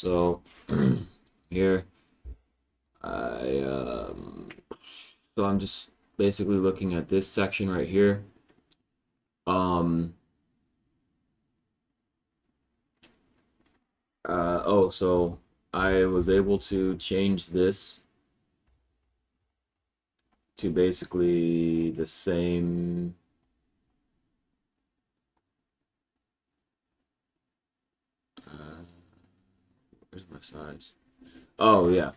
So here I so I'm just basically looking at this section right here. Um so I was able to change this to basically the same where's my size? Oh yeah.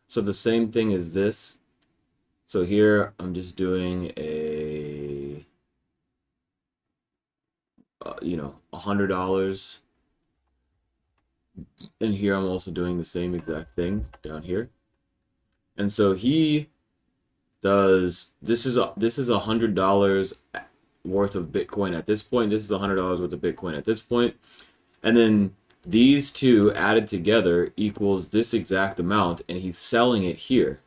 So the same thing as this. So here I'm just doing a $100, and here I'm also doing the same exact thing down here. And so he does this is $100 worth of Bitcoin at this point. This is $100 worth of Bitcoin at this point, and then these two added together equals this exact amount, and he's selling it here.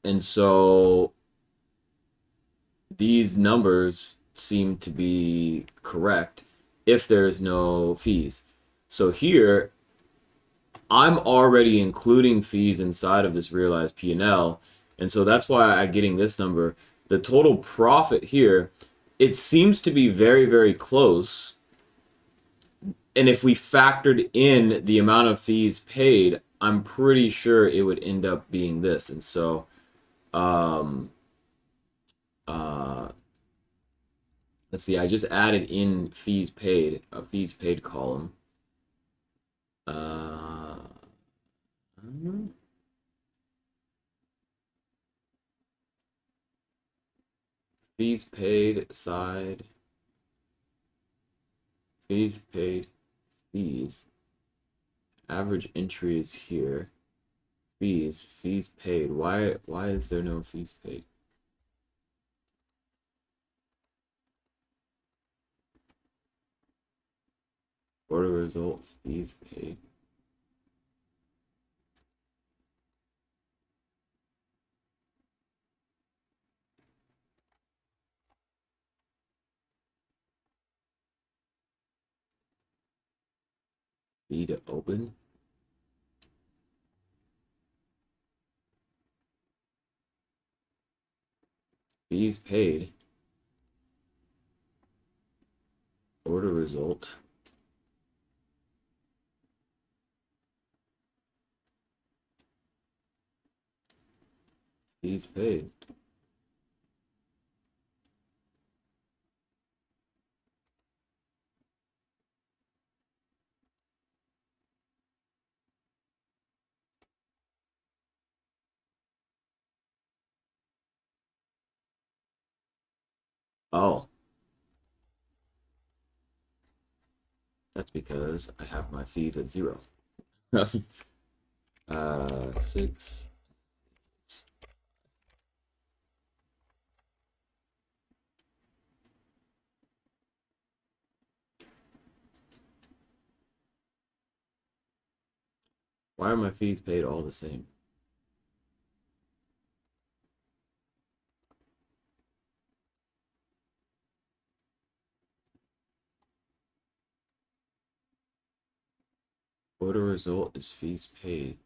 And so these numbers seem to be correct if there's no fees. So here I'm already including fees inside of this realized P&L, and so that's why I'm getting this number. The total profit here, it seems to be very, very close. And if we factored in the amount of fees paid, I'm pretty sure it would end up being this. And so, um, uh, let's see, I just added in fees paid, a fees paid column. Uh, Fees paid side, fees paid, fees. Average entry is here. Fees paid. Why is there no fees paid? Order result, fees paid. Fee to open. Fees paid. Order result. Fees paid. Oh, that's because I have my fees at 0. 6. Why are my fees paid all the same? Order result is fees paid.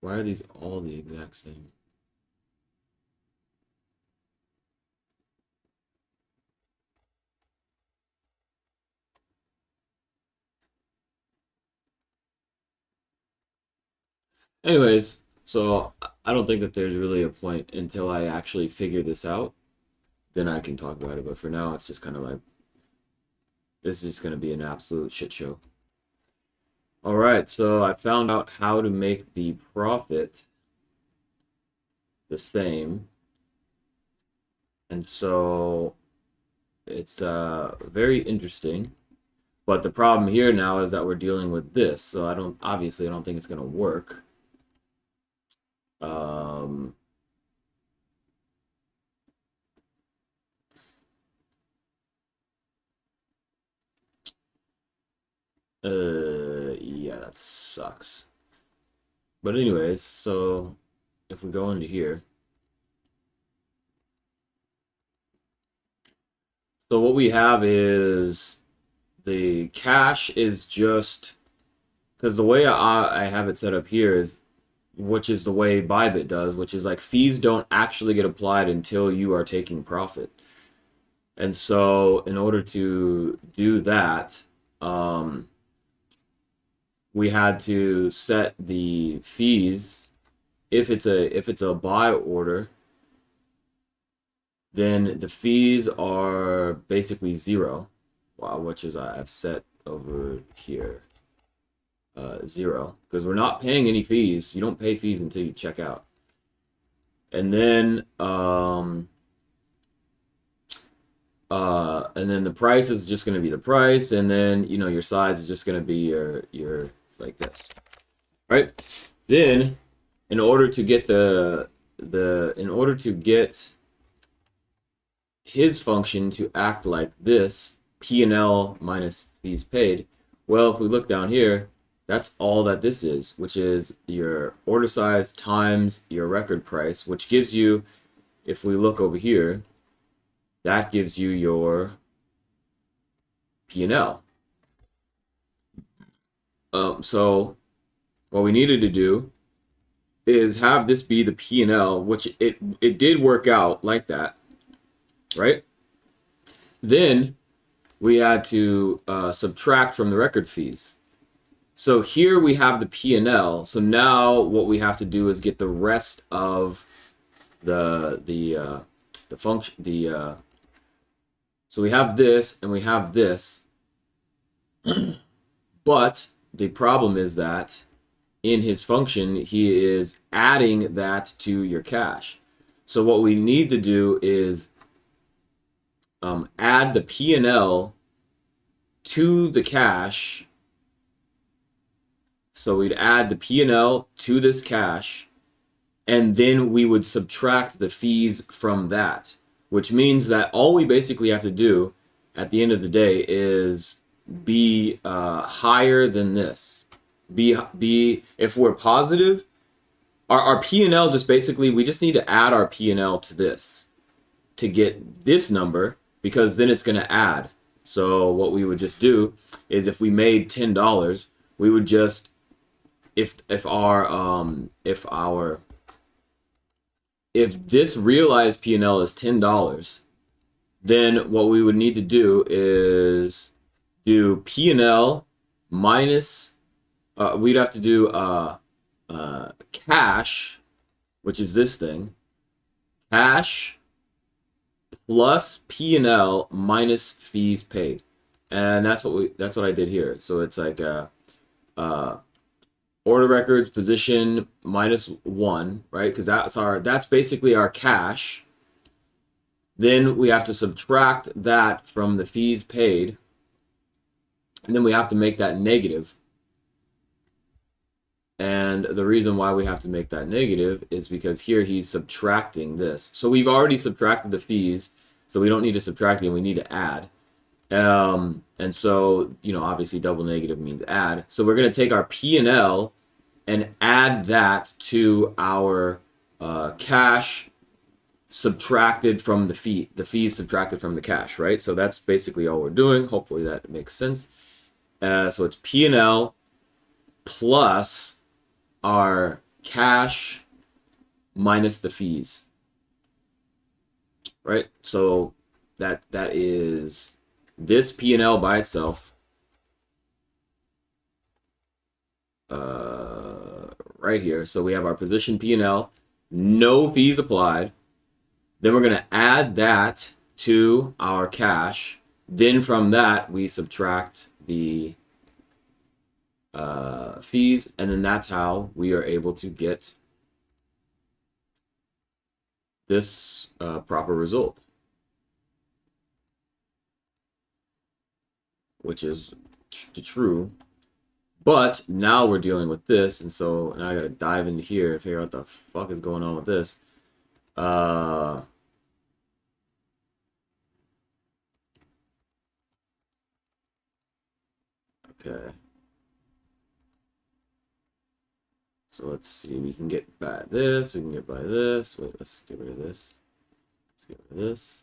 Why are these all the exact same? Anyways, so I don't think that there's really a point until I actually figure this out. Then I can talk about it. But for now, it's just kind of like, this is just going to be an absolute shit show. All right, so I found out how to make the profit the same. And so it's very interesting. But the problem here now is that we're dealing with this. So I don't think it's going to work. Um, yeah, that sucks. But anyways, so if we go into here, so what we have is the cash is just, because the way I have it set up here is, which is the way Bybit does, which is like fees don't actually get applied until you are taking profit. And so in order to do that, we had to set the fees. If it's a buy order, then the fees are basically zero. Wow, which is I've set over here 0, because we're not paying any fees. You don't pay fees until you check out. And then the price is just going to be the price, and then your size is just going to be your like this, right? Then in order to get in order to get his function to act like this, P&L minus fees paid, well, if we look down here, that's all that this is, which is your order size times your record price, which gives you, if we look over here, that gives you your P&L. So what we needed to do is have this be the P&L, which it did work out like that, right? Then we had to subtract from the record fees. So here we have the P&L. So now what we have to do is get the rest of the function. So we have this and we have this, but the problem is that in his function he is adding that to your cash. So what we need to do is add the P&L to the cash. So we'd add the P&L to this cash, and then we would subtract the fees from that, which means that all we basically have to do at the end of the day is be higher than this. Be if we're positive, our P&L just basically, we just need to add our P&L to this to get this number, because then it's going to add. So what we would just do is, if we made $10, we would just, if this realized P&L is $10, then what we would need to do is do P&L minus, we'd have to do cash, which is this thing, cash plus P&L minus fees paid. And that's what I did here. So it's like order records position -1, right? Because that's basically our cash. Then we have to subtract that from the fees paid, and then we have to make that negative. And the reason why we have to make that negative is because here he's subtracting this. So we've already subtracted the fees, so we don't need to subtract it, we need to add. And so, obviously double negative means add. So we're going to take our P&L and add that to our cash subtracted from the fees subtracted from the cash, right? So that's basically all we're doing. Hopefully that makes sense. So it's P&L plus our cash minus the fees, right? So that is this P&L by itself, right here. So we have our position P&L, no fees applied. Then we're going to add that to our cash. Then from that, we subtract the fees, and then that's how we are able to get this proper result, which is true. But now we're dealing with this, and so now I gotta dive into here and figure out what the fuck is going on with this. Okay. So let's see, we can get by this, we can get by this. Wait, let's get rid of this. Let's get rid of this.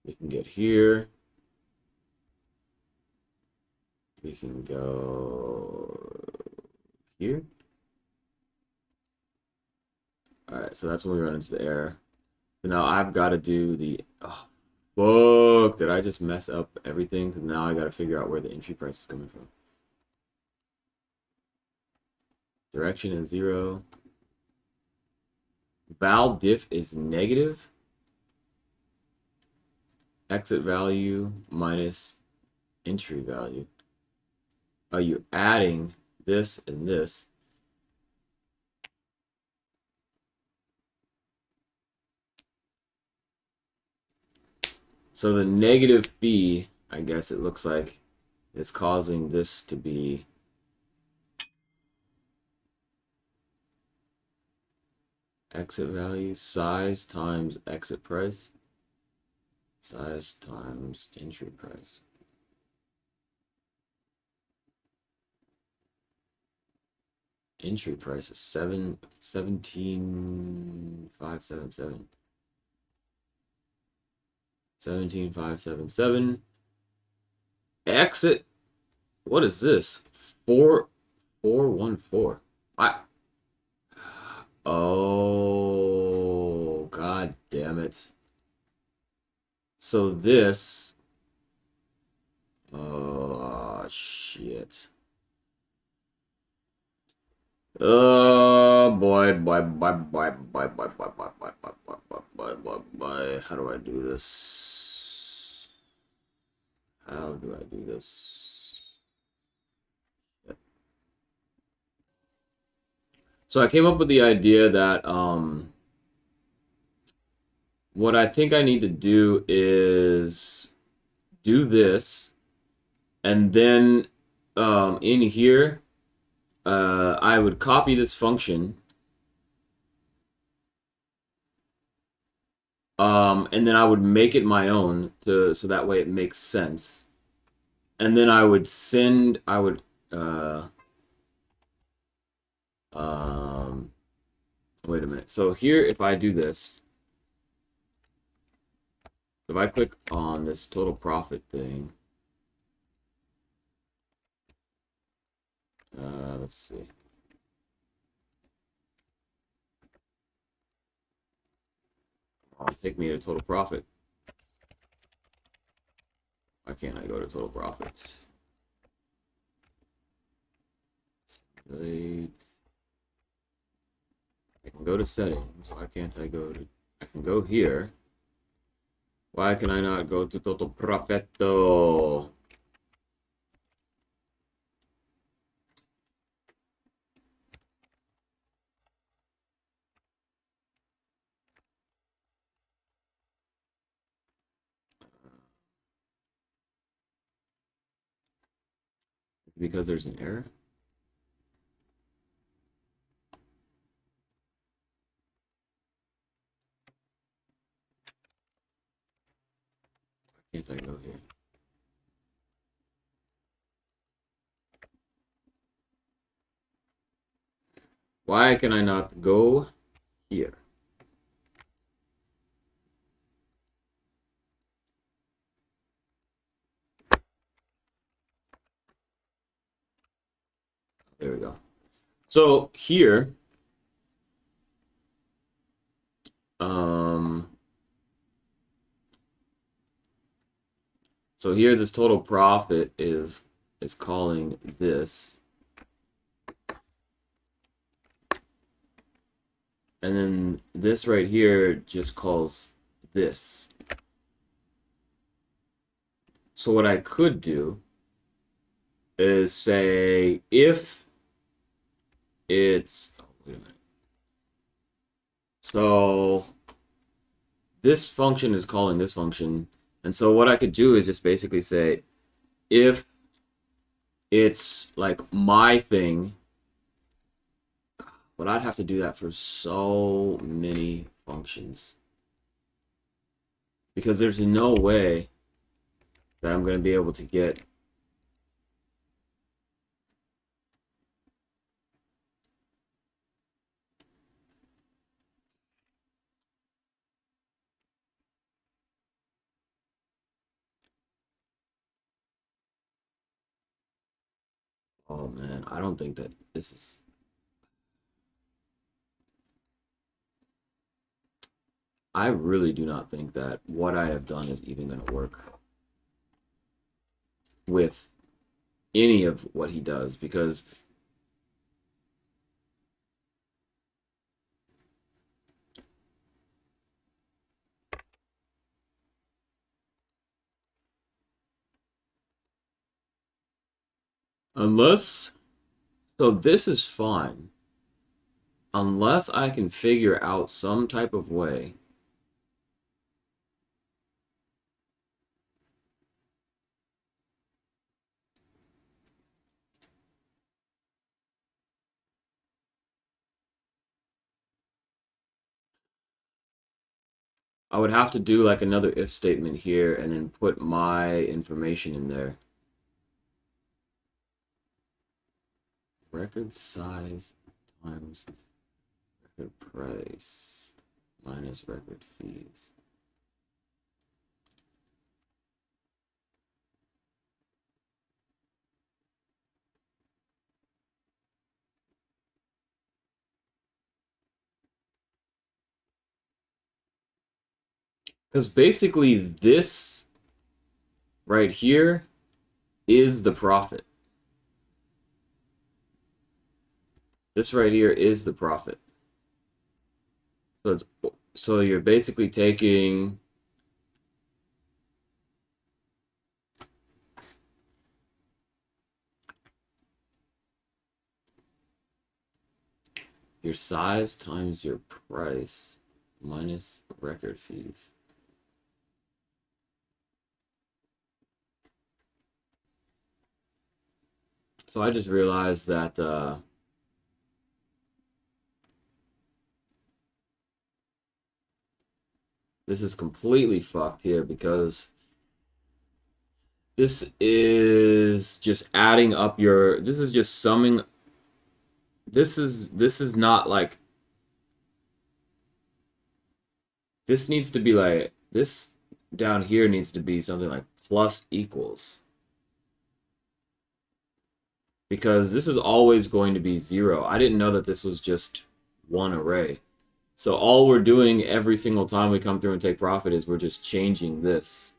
We can get here. We can go here. Alright, so that's when we run into the error. So now I've got to do the... Oh, fuck! Did I just mess up everything? Because now I got to figure out where the entry price is coming from. Direction is 0. Val diff is negative. Exit value minus entry value. Are you adding this and this? So the negative B, I guess it looks like, is causing this to be exit value, size times exit price, size times entry price. Entry price is 17,577. 17,577. Exit. What is this? 4,414. Oh, god damn it. So this. Oh shit. Oh boy, boy. How do I do this? How do I do this? So I came up with the idea that what I think I need to do is do this, and then in here I would copy this function, and then I would make it my own so that way it makes sense. And then I would send, wait a minute. So here, if I do this, so if I click on this total profit thing, let's see. Take me to total profit. Why can't I go to total profit? Simulate. I can go to settings. Why can't I go to... I can go here. Why can I not go to total profit though? Because there's an error? Why can't I go here? Why can I not go here? There we go. So here, so here this total profit is calling this, and then this right here just calls this. So what I could do is say if it's, oh, wait a minute. So this function is calling this function, and so what I could do is just basically say if it's like my thing, but I'd have to do that for so many functions because there's no way that I'm going to be able to get Oh man, I don't think that this is. I really do not think that what I have done is even going to work with any of what he does, because unless, so this is fine unless I can figure out some type of way I would have to do like another if statement here and then put my information in there. Record size times record price minus record fees. Because basically this right here is the profit. This right here is the profit. So it's, so you're basically taking your size times your price minus record fees. So I just realized that this is completely fucked here, because this is just adding up your, this is just summing, this is not like, this needs to be like, this down here needs to be something like plus equals. Because this is always going to be 0. I didn't know that this was just one array. So all we're doing every single time we come through and take profit is we're just changing this.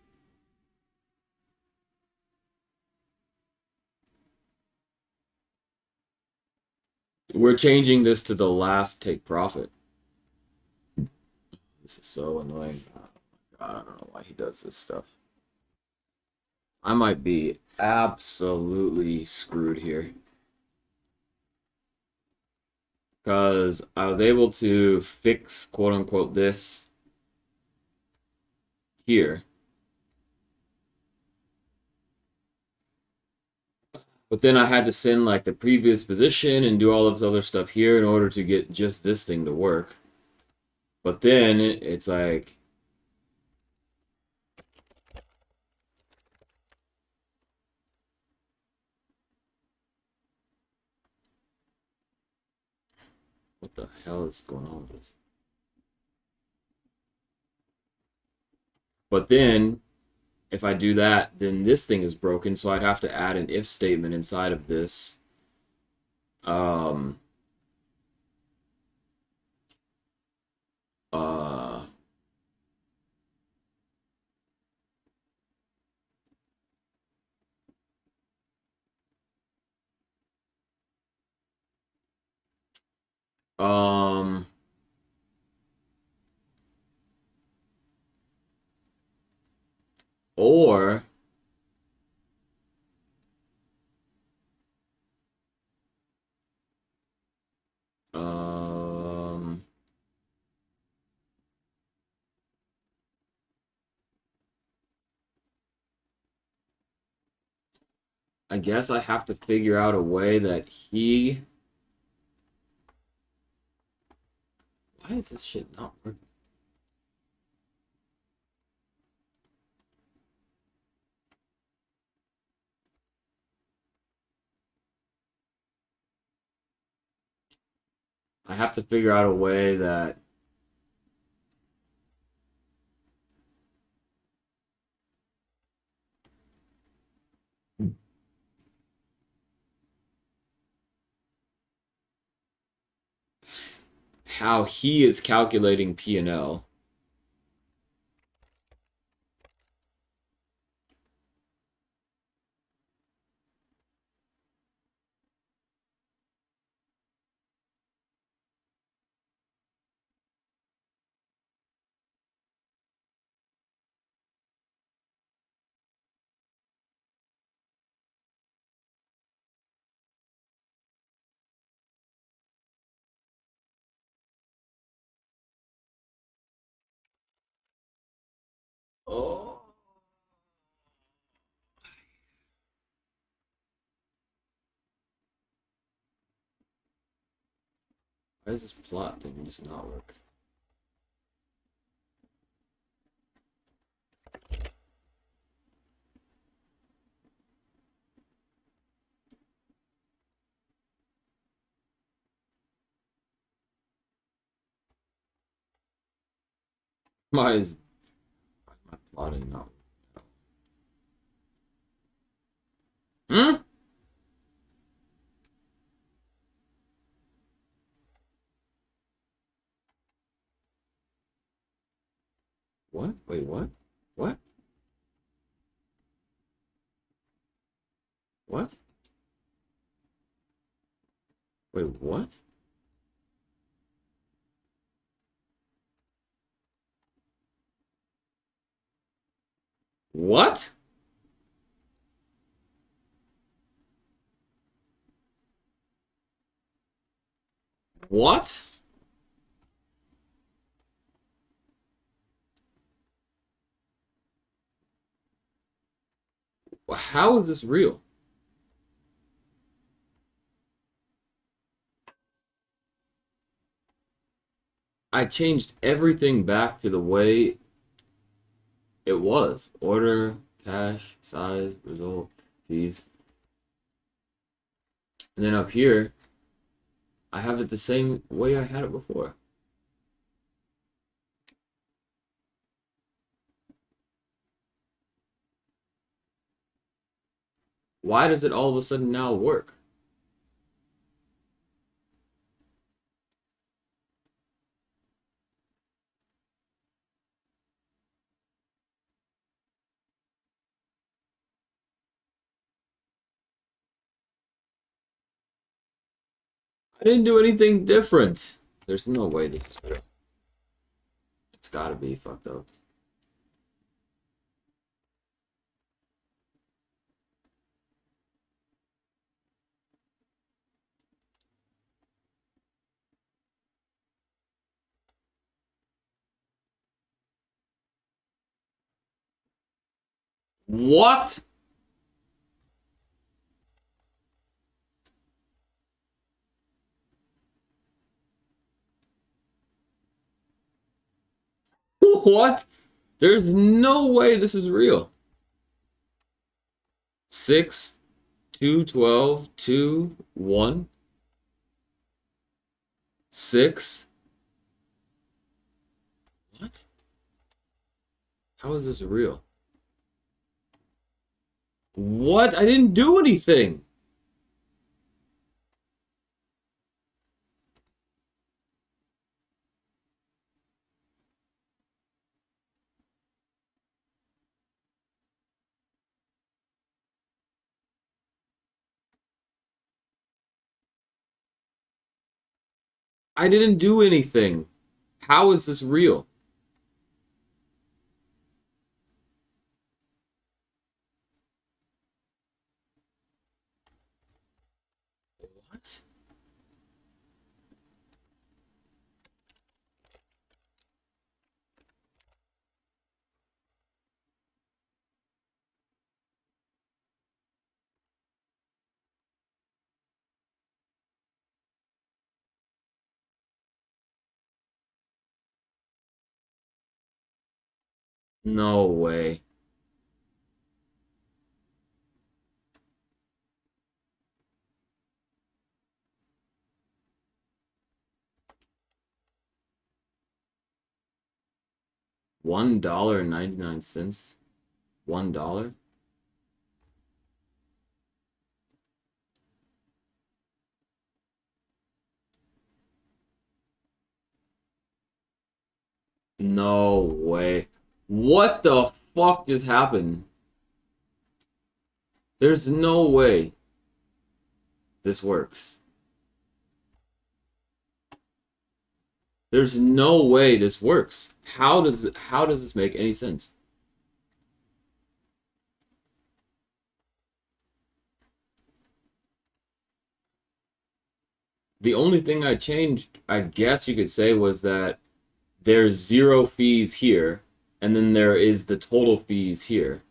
We're changing this to the last take profit. This is so annoying. Oh my God, I don't know why he does this stuff. I might be absolutely screwed here, because I was able to fix quote unquote this here. But then I had to send like the previous position and do all of this other stuff here in order to get just this thing to work. But then it's like, what the hell is going on with this? But then if I do that, then this thing is broken, so I'd have to add an if statement inside of this. Um, uh, um, or um, I guess I have to figure out a way that he. Why is this shit not working? I have to figure out a way that how he is calculating P&L. Oh. Why does this plot thing just not work? Why is my plotting not? Hmm? What? Wait, what? What? What? Wait, what? What? What? How is this real? I changed everything back to the way it was. Order, cash, size, result, fees. And then up here, I have it the same way I had it before. Why does it all of a sudden now work? I didn't do anything different. There's no way this is real. It's gotta be fucked up. What? What? There's no way this is real. 6, 2, 12, 2, 1, 6. What? How is this real? What? I didn't do anything. I didn't do anything. How is this real? What? No way. $1.99. $1? No way. What the fuck just happened? There's no way this works. There's no way this works. How does this make any sense? The only thing I changed, I guess you could say, was that there's 0 fees here, and then there is the total fees here.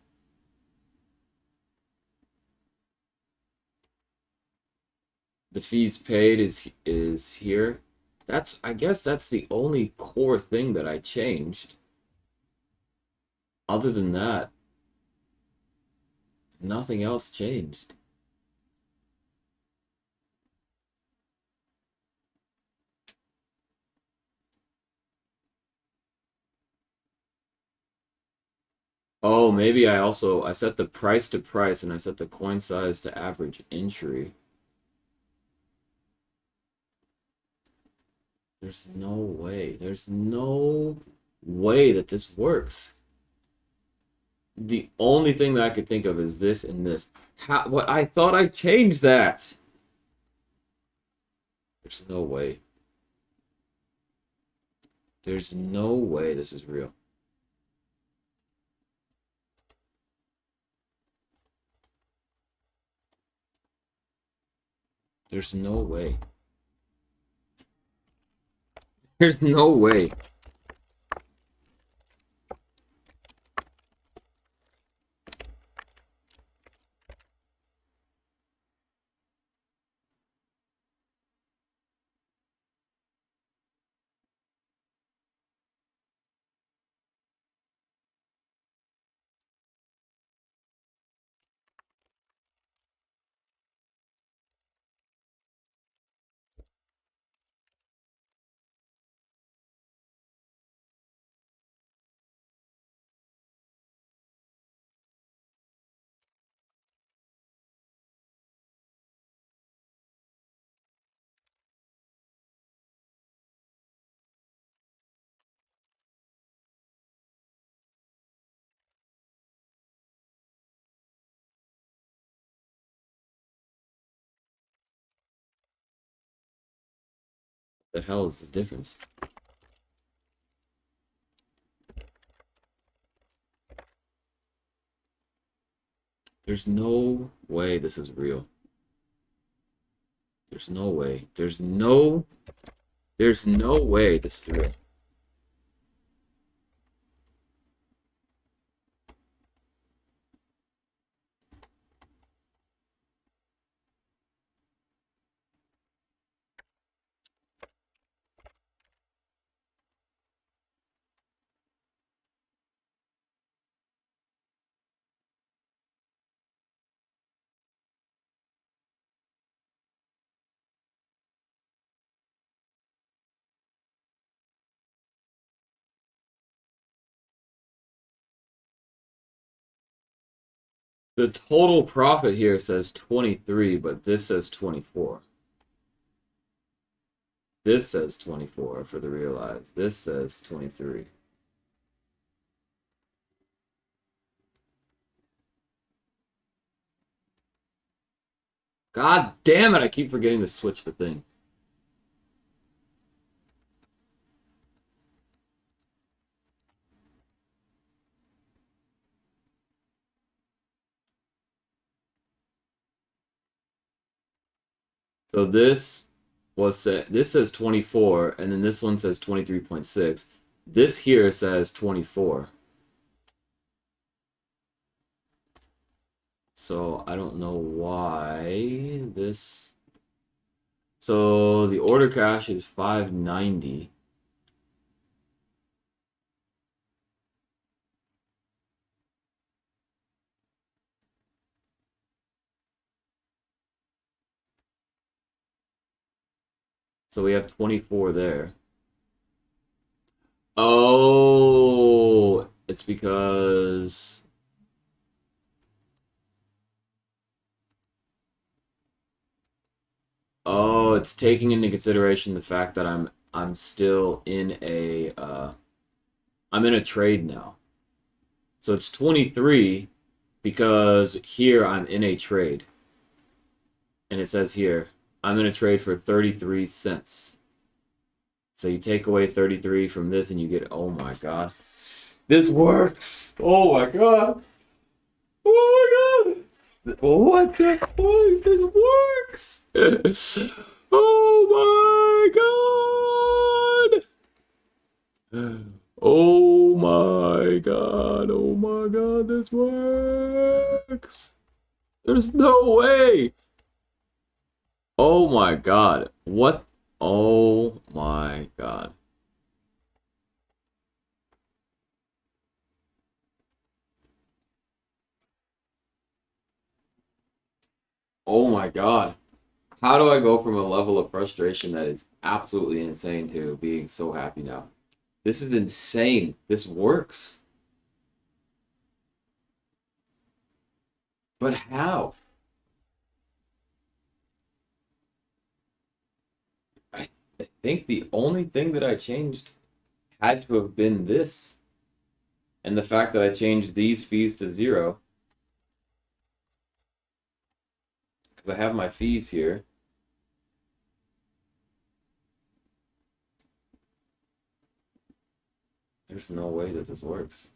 The fees paid is here. I guess that's the only core thing that I changed. Other than that, nothing else changed. Oh, maybe I set the price to price and I set the coin size to average entry. There's no way. There's no way that this works. The only thing that I could think of is this and this. What I thought I changed that. There's no way. There's no way this is real. There's no way. There's no way. The hell is the difference? There's no way this is real. There's no way. There's no way this is real. The total profit here says 23, but this says 24. This says 24 for the realized. This says 23. God damn it, I keep forgetting to switch the thing. So this says 24, and then this one says 23.6. This here says 24. So I don't know why this. So the order cash is 590. So we have 24 there. Oh, it's because oh, it's taking into consideration the fact that I'm still in a I'm in a trade now. So it's 23 because here I'm in a trade. And it says here, I'm in a trade for 33 cents. So you take away 33 from this and you get, oh my God. This works. Oh my God. Oh my God. What the fuck? This works. Oh my God. Oh my God. Oh my God. This works. There's no way. Oh my God. What? Oh my God. Oh my God. How do I go from a level of frustration that is absolutely insane to being so happy now? This is insane. This works. But how? I think the only thing that I changed had to have been this. And the fact that I changed these fees to 0. Because I have my fees here. There's no way that this works.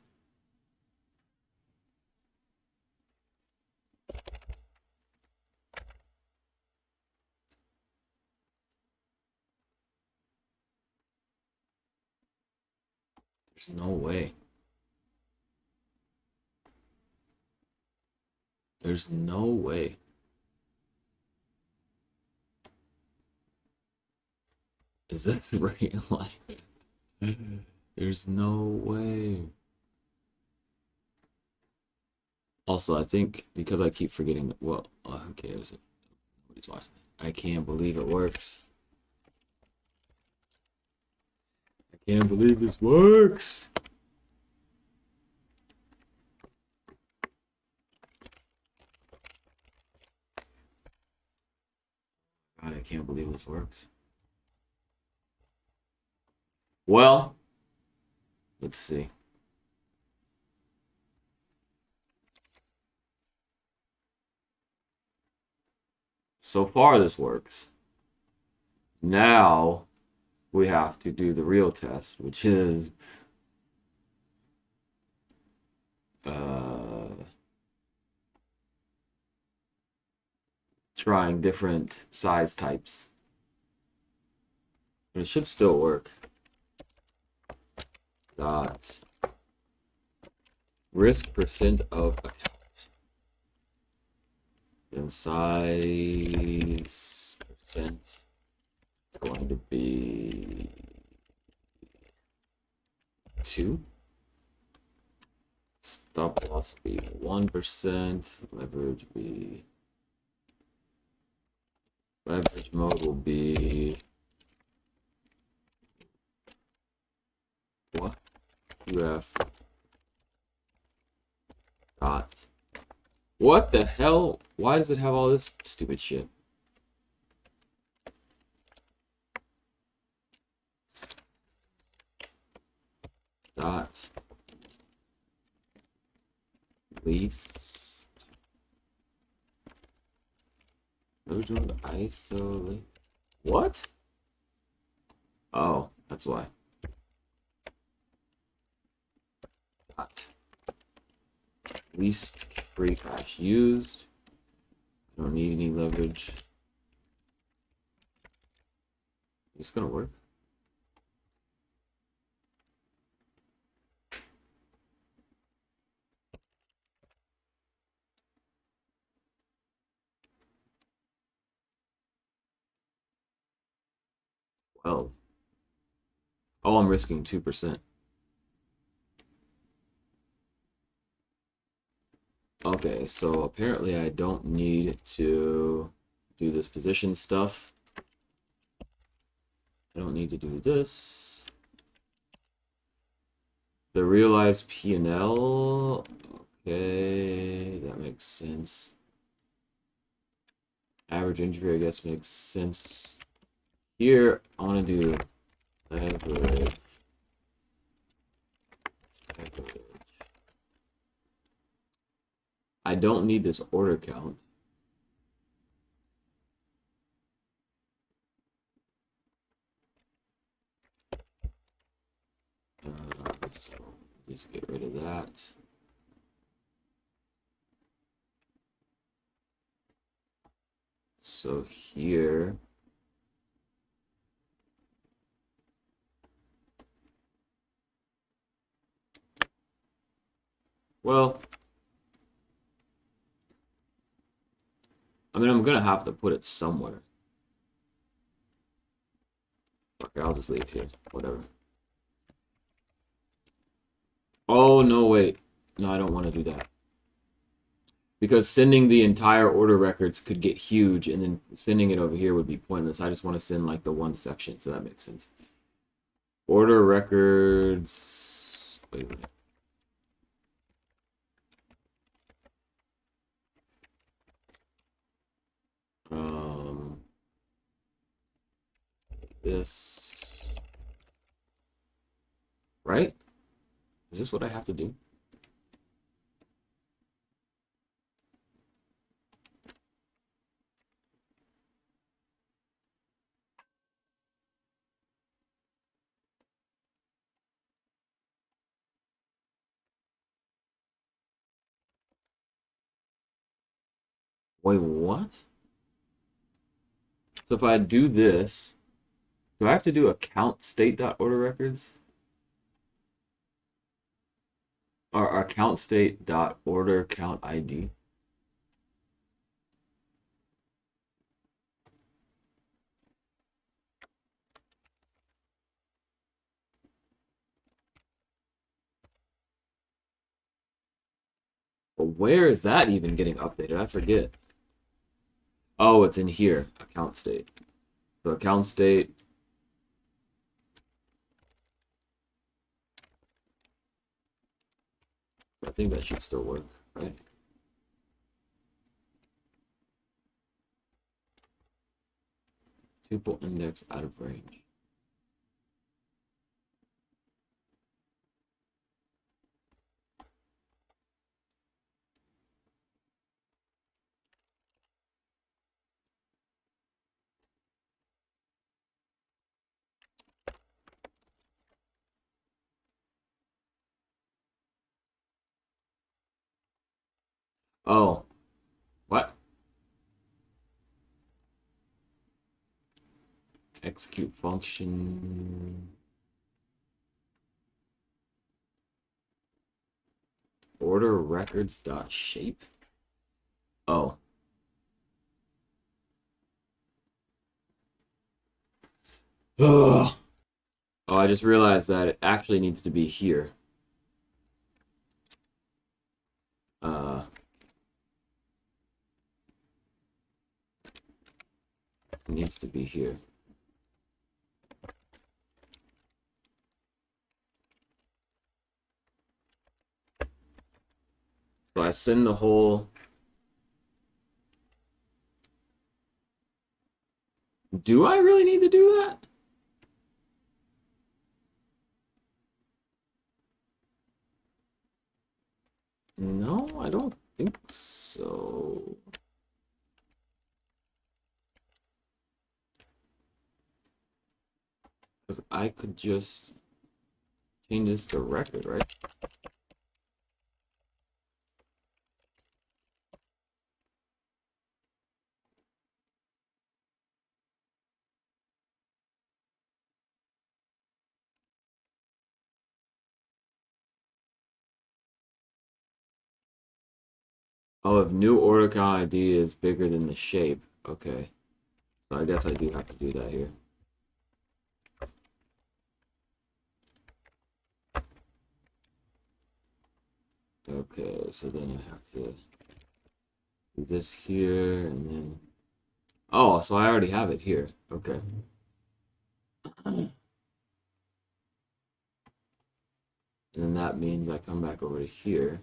There's no way. There's no way. Is that real life? There's no way. Also, I think because I keep forgetting, well, who cares? Nobody's watching. I can't believe it works. I can't believe this works. God, I can't believe this works. Well, let's see. So far, this works. Now, we have to do the real test, which is trying different size types. It should still work. Dot risk percent of account. And size percent is going to be 2. Stop loss be 1%. Leverage mode will be what? UF dot. What the hell? Why does it have all this stupid shit? Dot least. Original ISO. What? Oh, that's why. Dot least free cash used. I don't need any leverage. Is this gonna work? Well, oh, I'm risking 2%. Okay, so apparently I don't need to do this position stuff. I don't need to do this. The realized P&L. Okay, that makes sense. Average injury, I guess, makes sense. Here, I want to do leverage I don't need this order count. So just get rid of that. So here, well, I mean, I'm gonna have to put it somewhere. Okay, I'll just leave it here. Whatever. Oh, no, wait. No, I don't want to do that. Because sending the entire order records could get huge, and then sending it over here would be pointless. I just want to send, like, the one section, so that makes sense. Order records... Wait a minute. This... Right? Is this what I have to do? Wait, what? So if I do this, do I have to do account state.order records? Or account state.order count ID? But where is that even getting updated? I forget. Oh, it's in here, account state. So account state. I think that should still work, right? Tuple index out of range. Oh, what? Execute function. Order records dot shape. Oh. Ugh. Oh, I just realized that it actually needs to be here. It needs to be here. So I send the whole... Do I really need to do that? No, I don't think so. Because I could just change this to record, right? Oh, if new order count ID is bigger than the shape. Okay. So I guess I do have to do that here. Okay, so then I have to do this here, and then... Oh, so I already have it here. Okay. And then that means I come back over to here,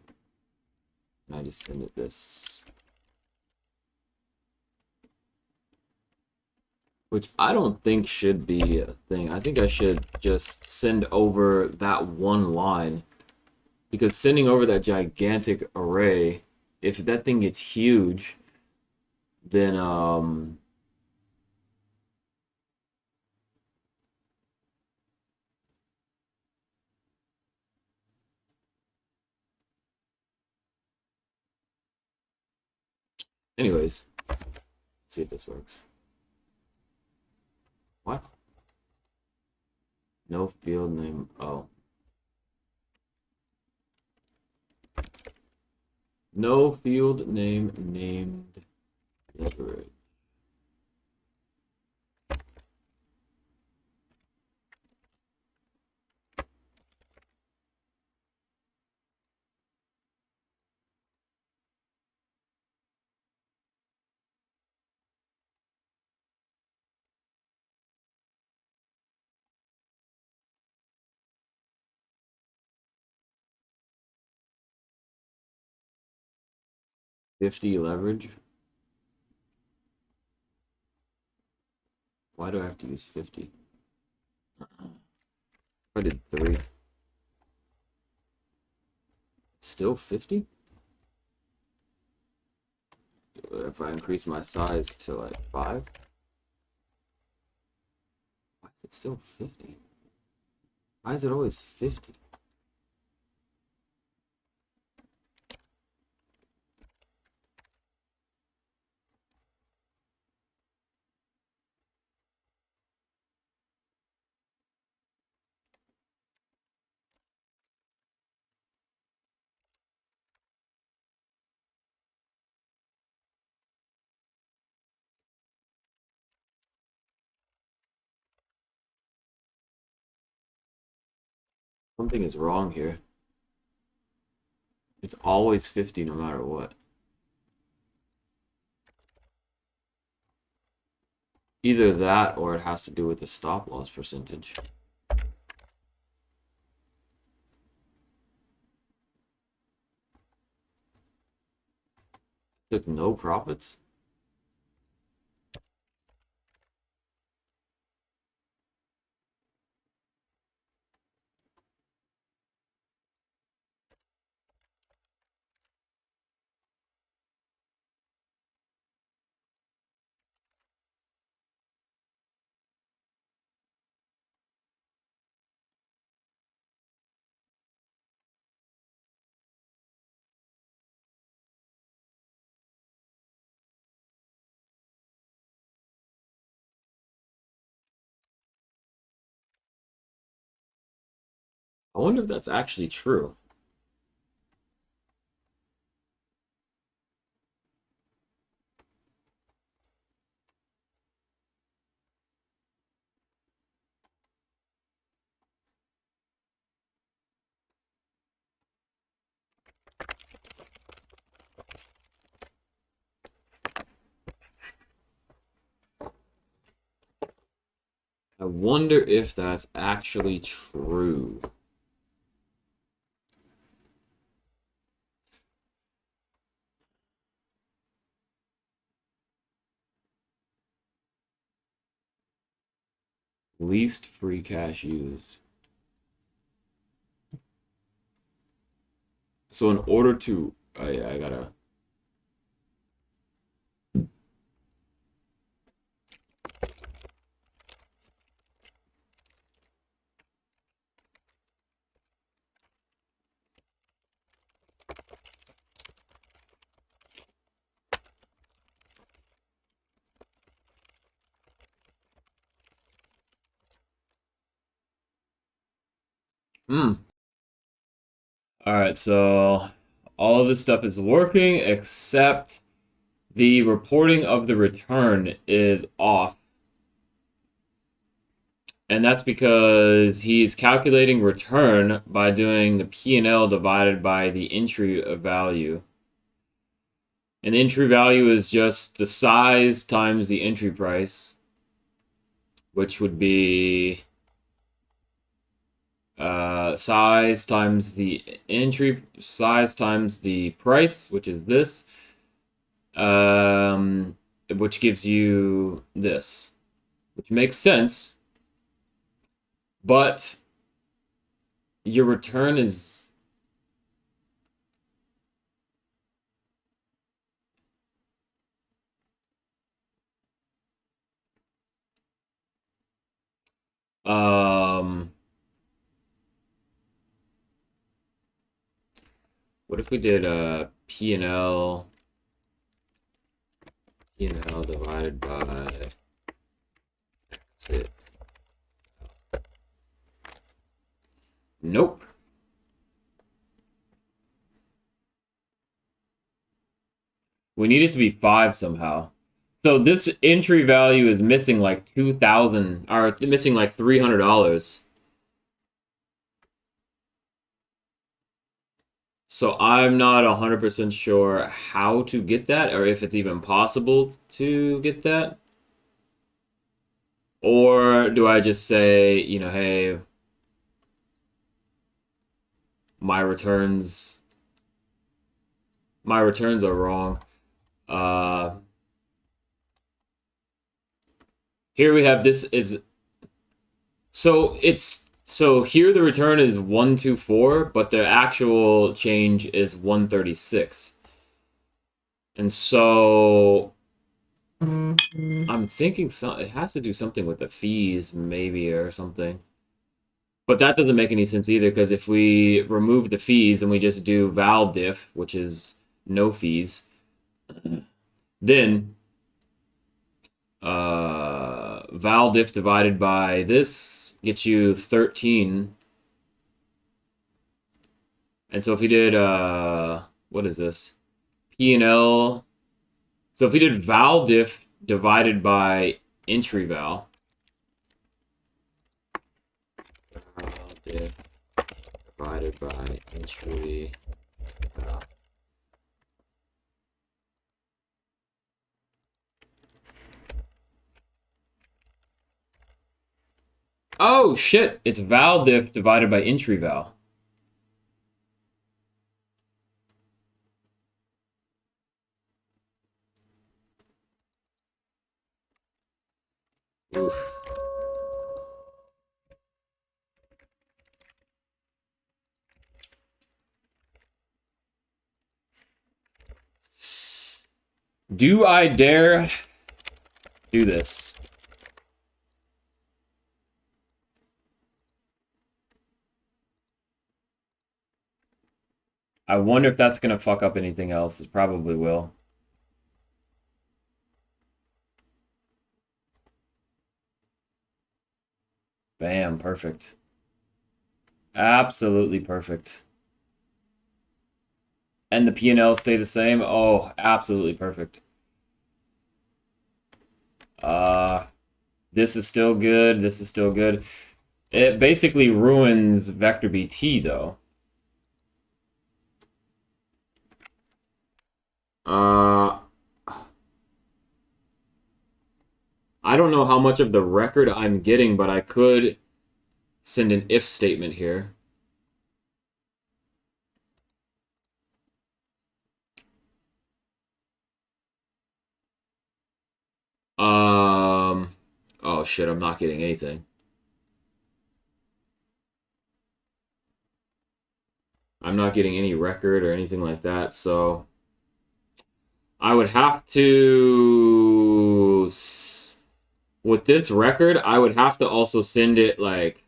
and I just send it this. Which I don't think should be a thing. I think I should just send over that one line. Because sending over that gigantic array if that thing gets huge, then anyways, let's see if this works. What? No field name. Oh. No field name named leverage. $50 leverage. Why do I have to use 50? I did 3. It's still 50? If I increase my size to like 5? Why is it still 50? Why is it always 50? Something is wrong here. It's always 50 no matter what. Either that or it has to do with the stop loss percentage. Took no profits? I wonder if that's actually true. I wonder if that's actually true. Least free cash used. So in order to, I gotta. All right, so all of this stuff is working except the reporting of the return is off. And that's because he's calculating return by doing the P&L divided by the entry value. And the entry value is just the size times the entry price, which would be size times the entry size times the price, which is this, which gives you this, which makes sense. But your return is What if we did P&L divided by exit? Nope. We need it to be 5 somehow. So this entry value is missing like 2,000, or missing like $300. So I'm not 100% sure how to get that, or if it's even possible to get that. Or do I just say, you know, hey, my returns are wrong. Uh, Here we have this is so here the return is 124, but the actual change is 136. And so I'm thinking it has to do something with the fees maybe or something. But that doesn't make any sense either, because if we remove the fees and we just do val diff, which is no fees, then val diff divided by this gets you 13. And so if we did what is this? P&L. So if we did val diff divided by entry val, diff divided by entry val. Oh shit! It's val diff divided by entry val. Oof. Do I dare do this? I wonder if that's gonna fuck up anything else. It probably will. Bam, perfect. Absolutely perfect. And the P&L stay the same? Oh, absolutely perfect. This is still good. This is still good. It basically ruins vector BT though. I don't know how much of the record I'm getting, but I could send an if statement here. Oh shit, I'm not getting anything. I'm not getting any record or anything like that, so I would have to, with this record, I would have to also send it like,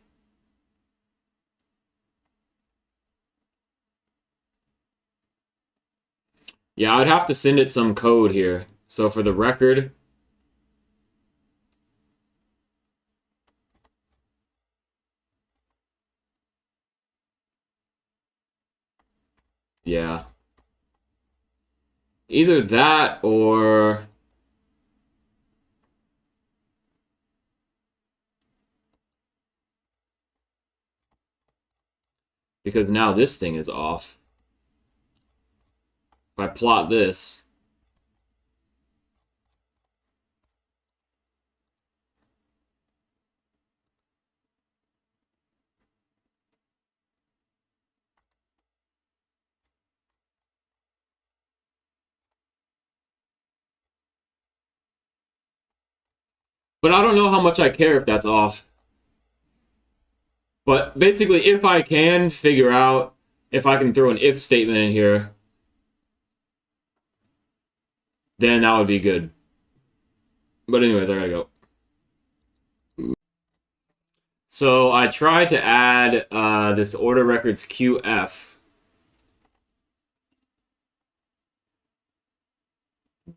yeah, I'd have to send it some code here. So for the record, yeah. Either that or because now this thing is off. If I plot this, but I don't know how much I care if that's off. But basically, if I can figure out if I can throw an if statement in here, then that would be good. But anyway, there I go. So I tried to add this order records QF,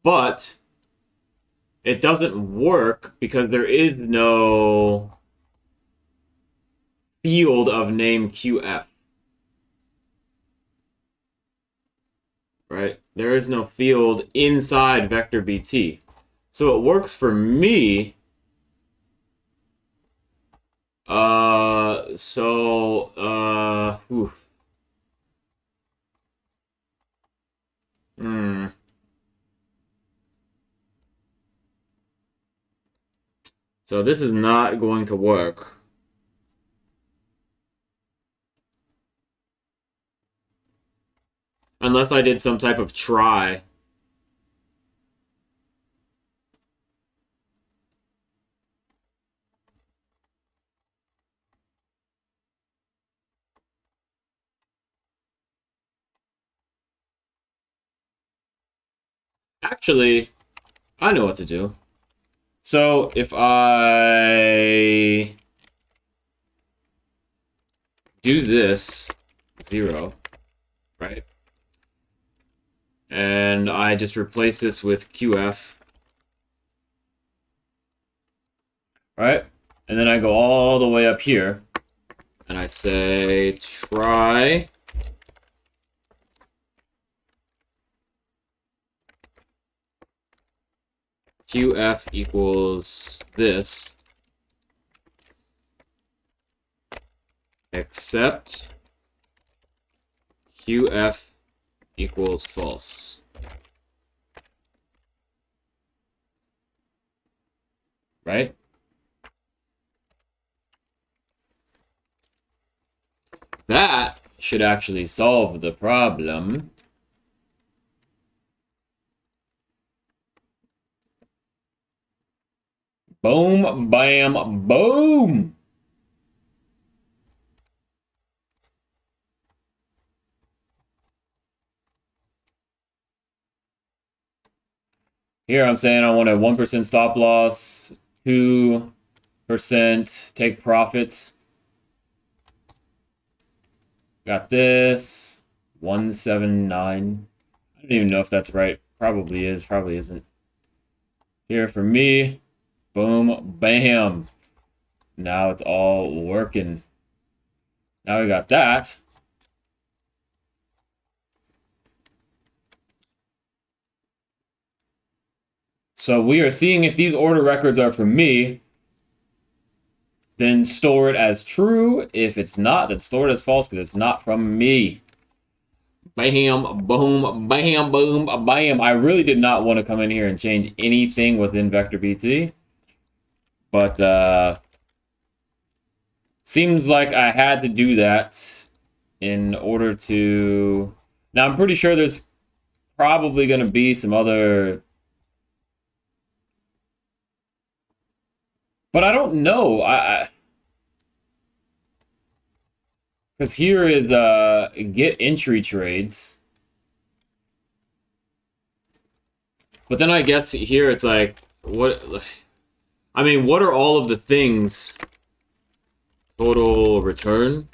but it doesn't work because there is no field of name QF. Right? There is no field inside vector BT. So it works for me. Oof. Hmm. So this is not going to work. Unless I did some type of try. Actually, I know what to do. So if I do this, 0, right? And I just replace this with QF, right? And then I go all the way up here, and I say try QF equals this, except QF equals false. Right? That should actually solve the problem. Boom, bam, boom! Here I'm saying I want a 1% stop loss, 2% take profit. Got this. 179. I don't even know if that's right. Probably is, probably isn't. Here for me. Boom, bam. Now it's all working. Now we got that. So we are seeing if these order records are for me, then store it as true. If it's not, then store it as false because it's not from me. Bam, boom, bam, boom, bam. I really did not want to come in here and change anything within vector BT. But seems like I had to do that in order to... Now, I'm pretty sure there's probably going to be some other... But I don't know. Because here is get entry trades. But then I guess here it's like, what... I mean, what are all of the things? Total return?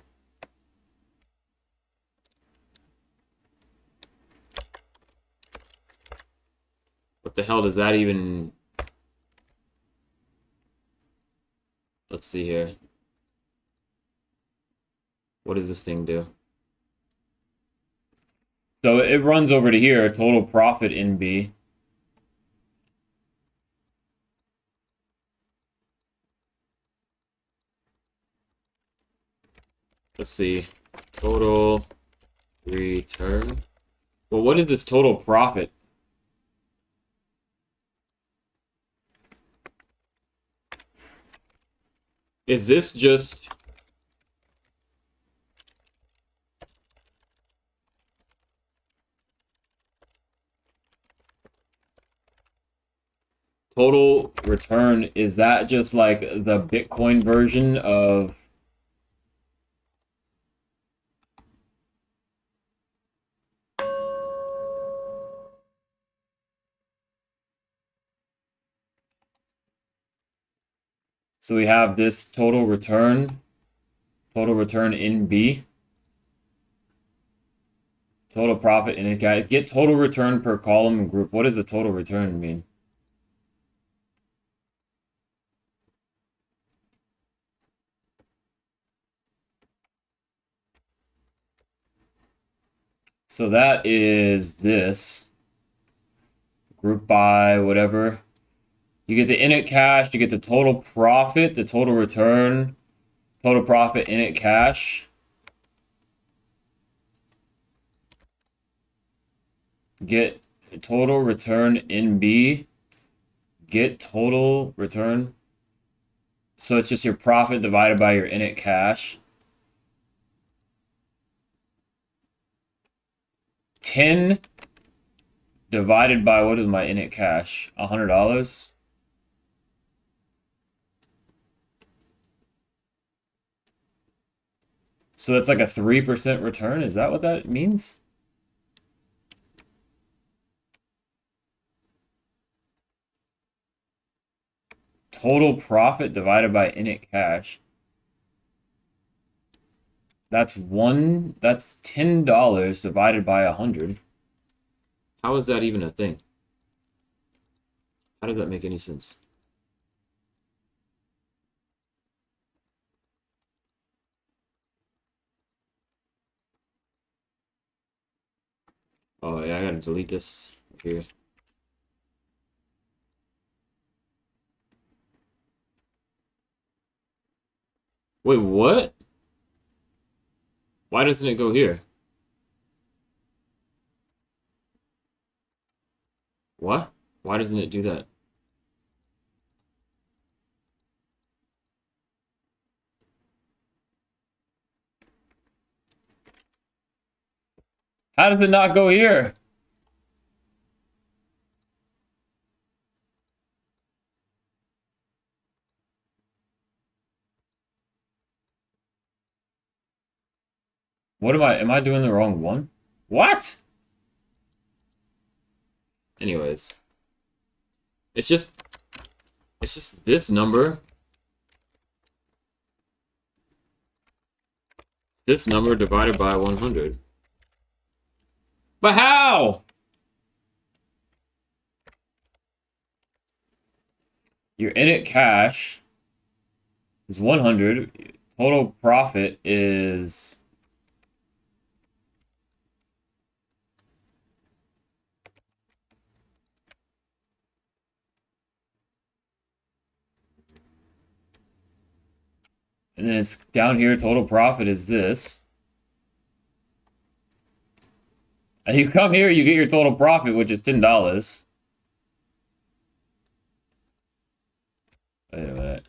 What the hell does that even... Let's see here. What does this thing do? So it runs over to here, total profit in B. Let's see. Total return. Well, what is this total profit? Is this just... Total return, is that just like the Bitcoin version of... So we have this total return in B, total profit in a get total return per column and group. What does a total return mean? So that is this group by whatever. You get the init cash, you get the total profit, the total return, total profit init cash. Get total return in B. Get total return. So it's just your profit divided by your init cash. 10 divided by, what is my init cash? $100. So that's like a 3% return. Is that what that means? Total profit divided by init cash. That's $10 divided by 100. How is that even a thing? How does that make any sense? Oh yeah, I gotta delete this here. Wait, what? Why doesn't it go here? What? Why doesn't it do that? How does it not go here? What am I doing the wrong one? What? Anyways, it's just this number. This number divided by 100. But how? Your init cash is 100. Total profit is and then it's down here, total profit is this. And you come here, you get your total profit, which is $10. Wait a minute.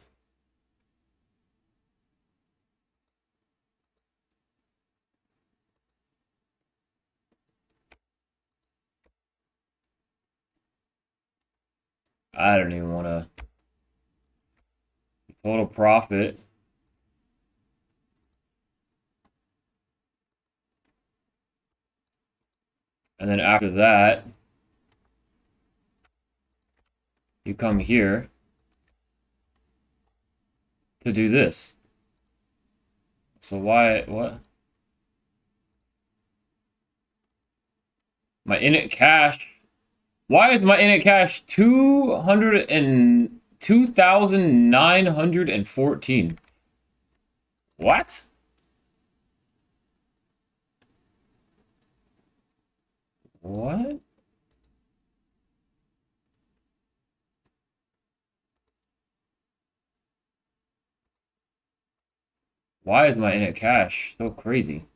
I don't even want to. Total profit. And then after that, you come here to do this. So why, what? My init cash. Why is my init cash 2,914? What? What? Why is my init cash so crazy?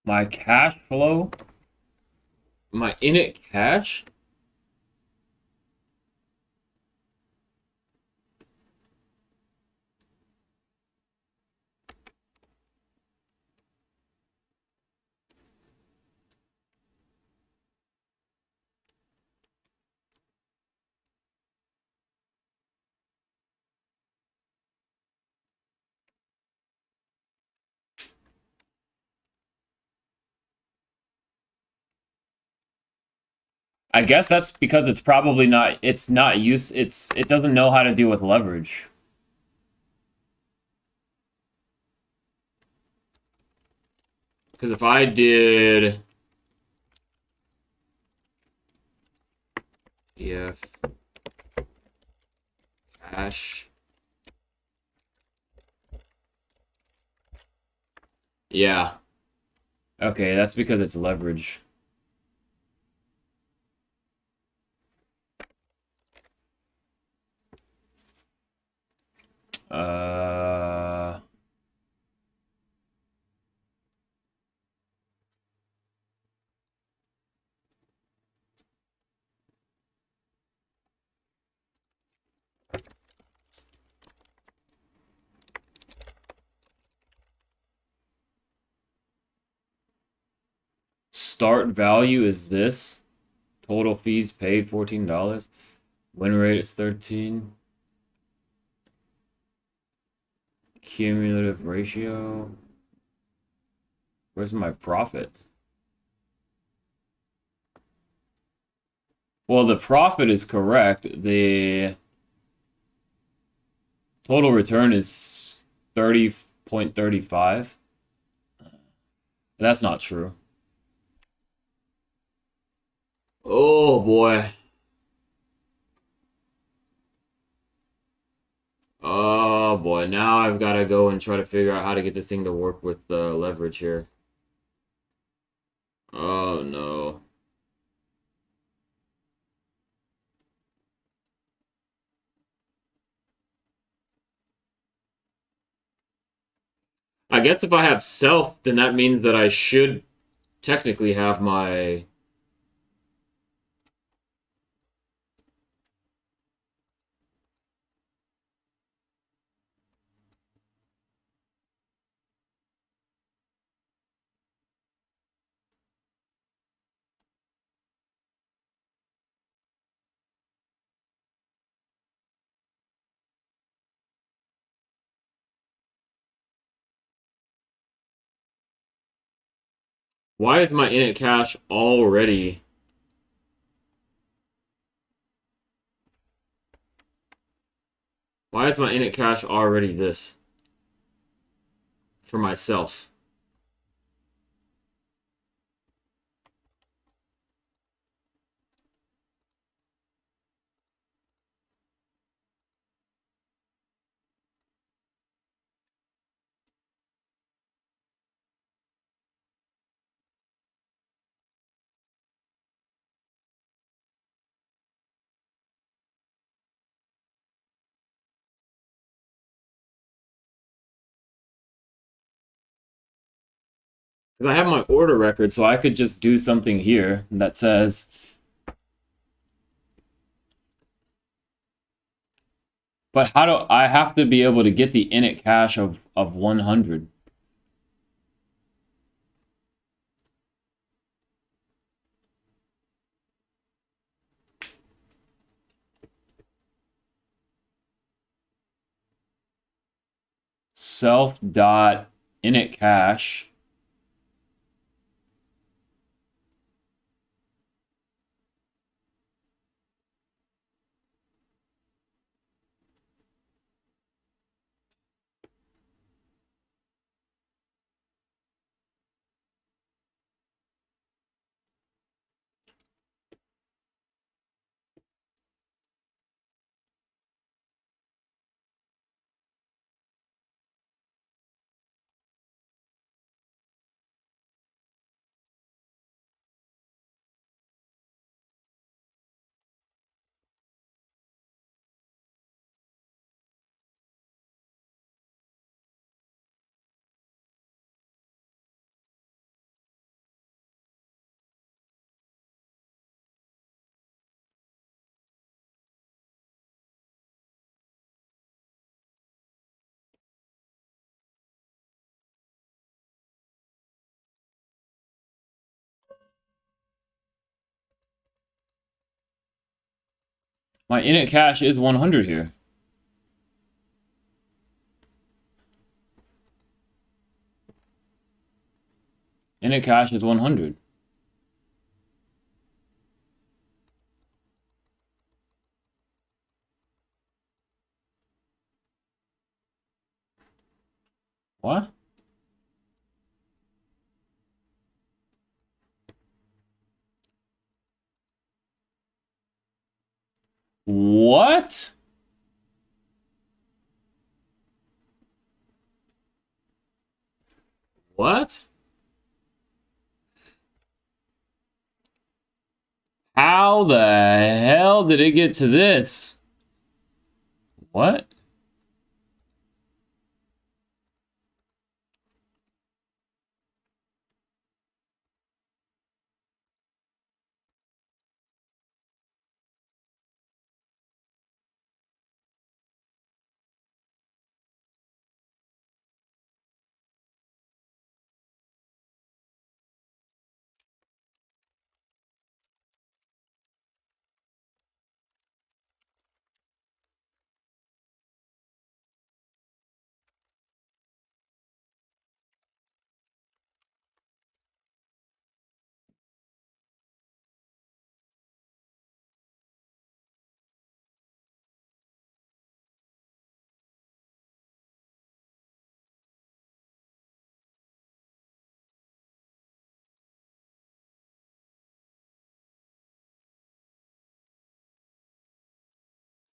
My cash flow? My init cash? I guess that's because it's probably not, it's not use, it doesn't know how to deal with leverage. Because if I did EF cash, yeah. Okay, that's because it's leverage. Uh, Start value is this. Total fees paid $14. Win rate is 13. Cumulative ratio. Where's my profit? Well, the profit is correct. The total return is 30.35. That's not true. Oh boy. Oh boy. Now I've got to go and try to figure out how to get this thing to work with the leverage here. Oh no. I guess if I have self, then that means that I should technically have my... Why is my init cache already... Why is my init cache already this? For myself. Because I have my order record, So I could just do something here that says, but how do I have to be able to get the init cache of 100? Self dot init cache. My init cache is 100 here. Init cache is 100. What? What? What? How the hell did it get to this? What?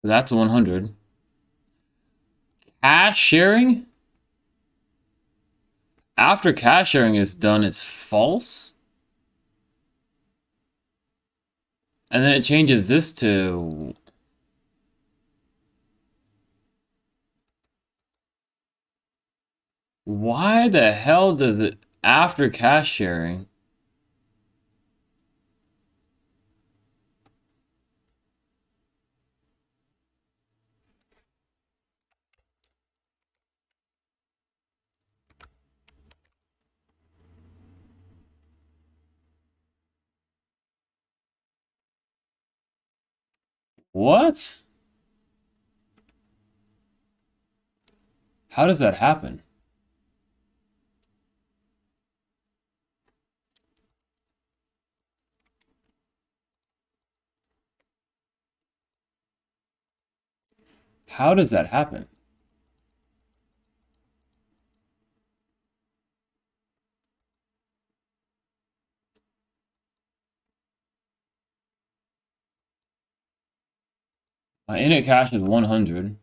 That's 100. Cash sharing? After cash sharing is done, it's false? And then it changes this to... Why the hell does it... After cash sharing... What? How does that happen? How does that happen? My init cash is 100.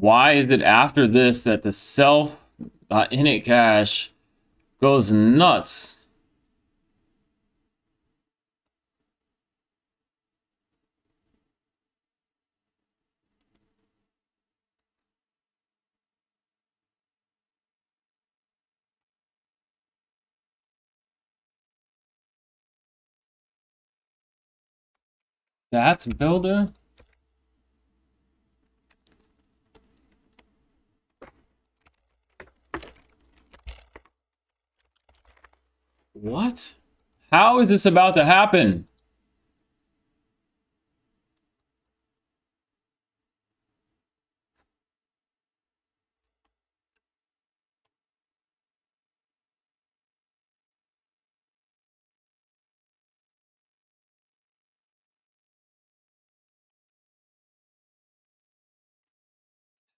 Why is it after this that the self init cache goes nuts? That's builder? What? How is this about to happen?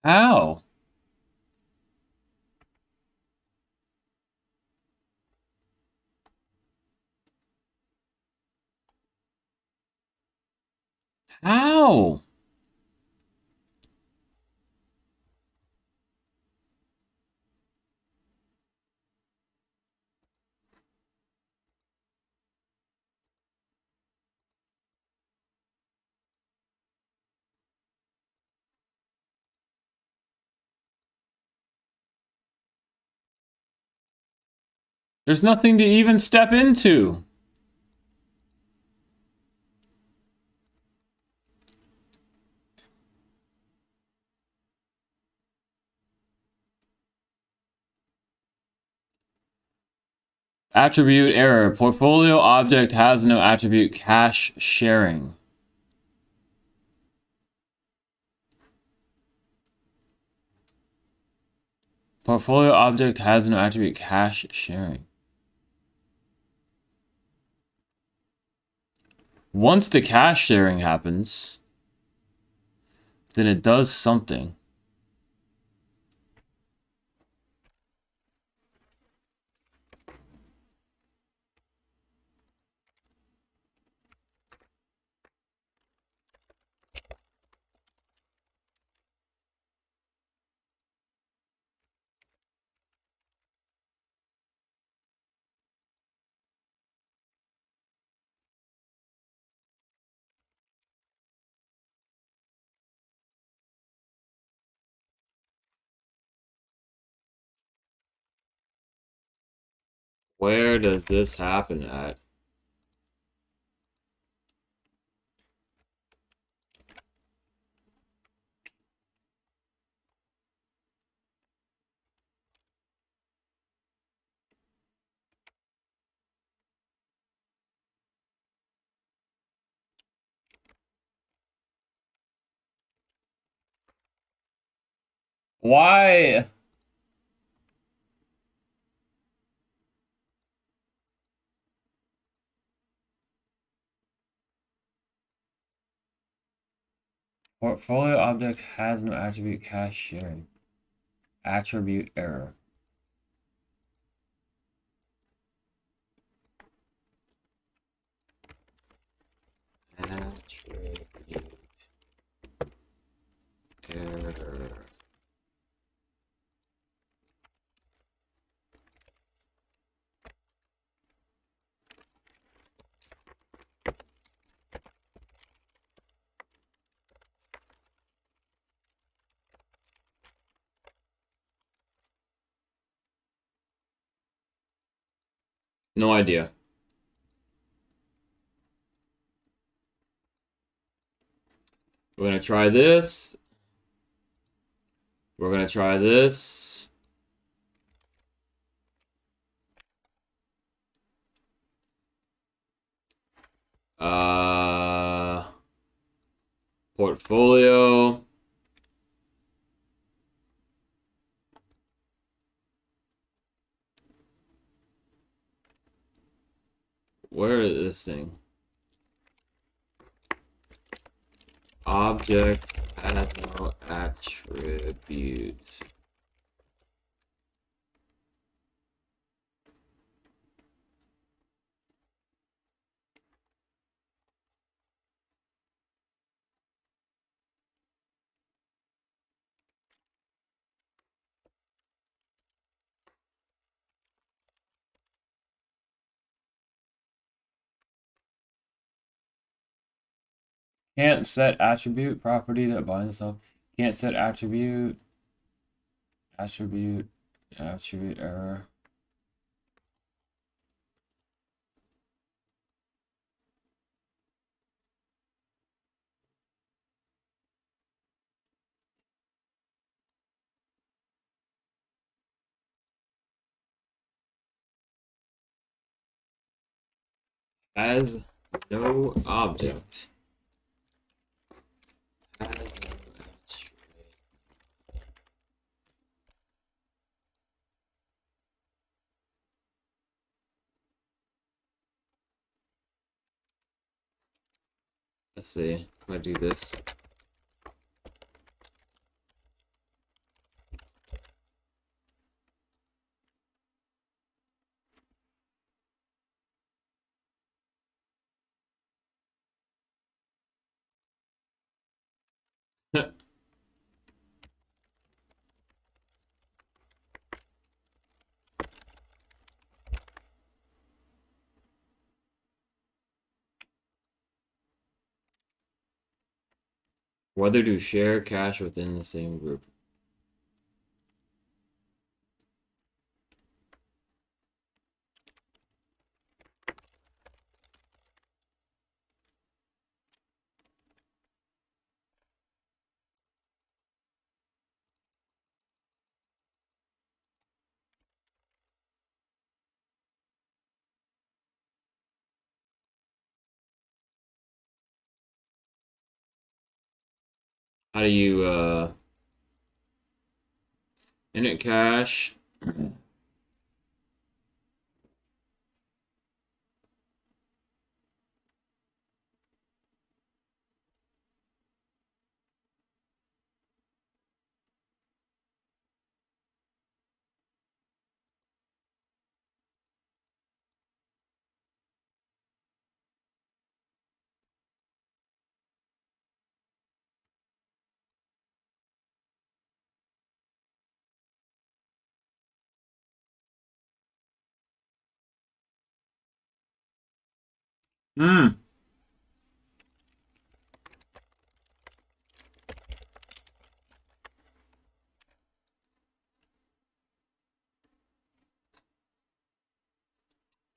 How? How? There's nothing to even step into. Attribute error. Portfolio object has no attribute cache sharing. Portfolio object has no attribute cache sharing. Once the cache sharing happens, then it does something. Where does this happen at? Why? Portfolio object has no attribute cache sharing. Attribute error. Attribute error. No idea. We're gonna try this. We're gonna try this. Portfolio. Where is this thing? Object has no attribute. Can't set attribute property that binds them. Can't set attribute. Attribute. Attribute error. Has no object. Has no attribute. Let's see. If I do this. Whether to share cash within the same group. How do you init cash? Hmm.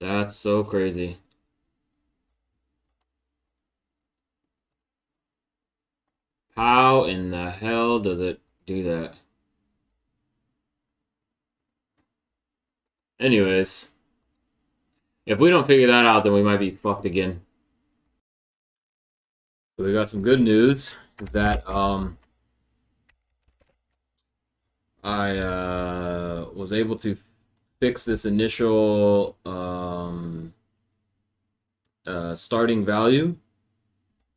That's so crazy. How in the hell does it do that? Anyways, if we don't figure that out, then we might be fucked again. So we got some good news. Is that I was able to fix this initial starting value,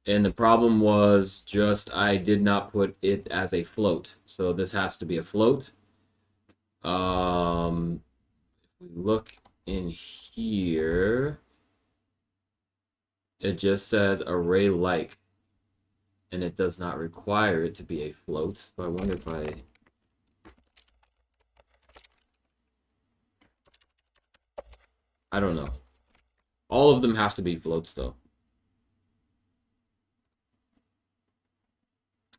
and the problem was just I did not put it as a float. So this has to be a float. If we look in here, it just says array like, and it does not require it to be a float. So I wonder if I don't know. All of them have to be floats though.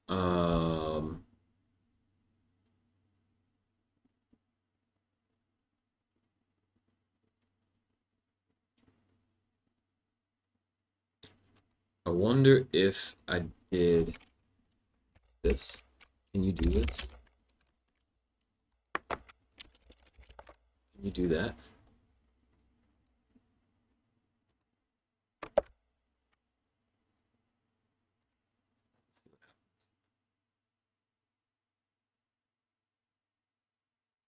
Um, I wonder if I did this. Can you do this? Can you do that?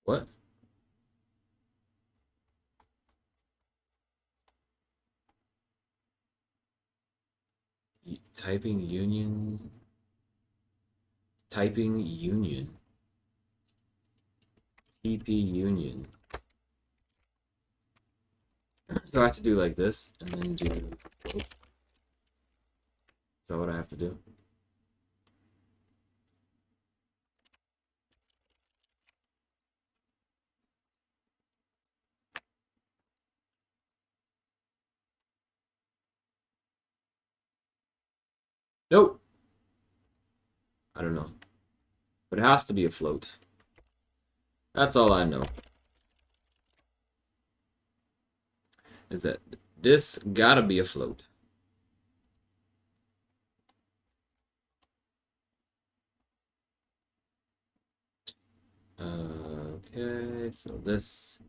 What? Typing union. Typing union. TP union. So I have to do like this and then do. Is that what I have to do? Nope. I don't know. But it has to be a float. That's all I know. Is that this gotta be a float. Okay, so this.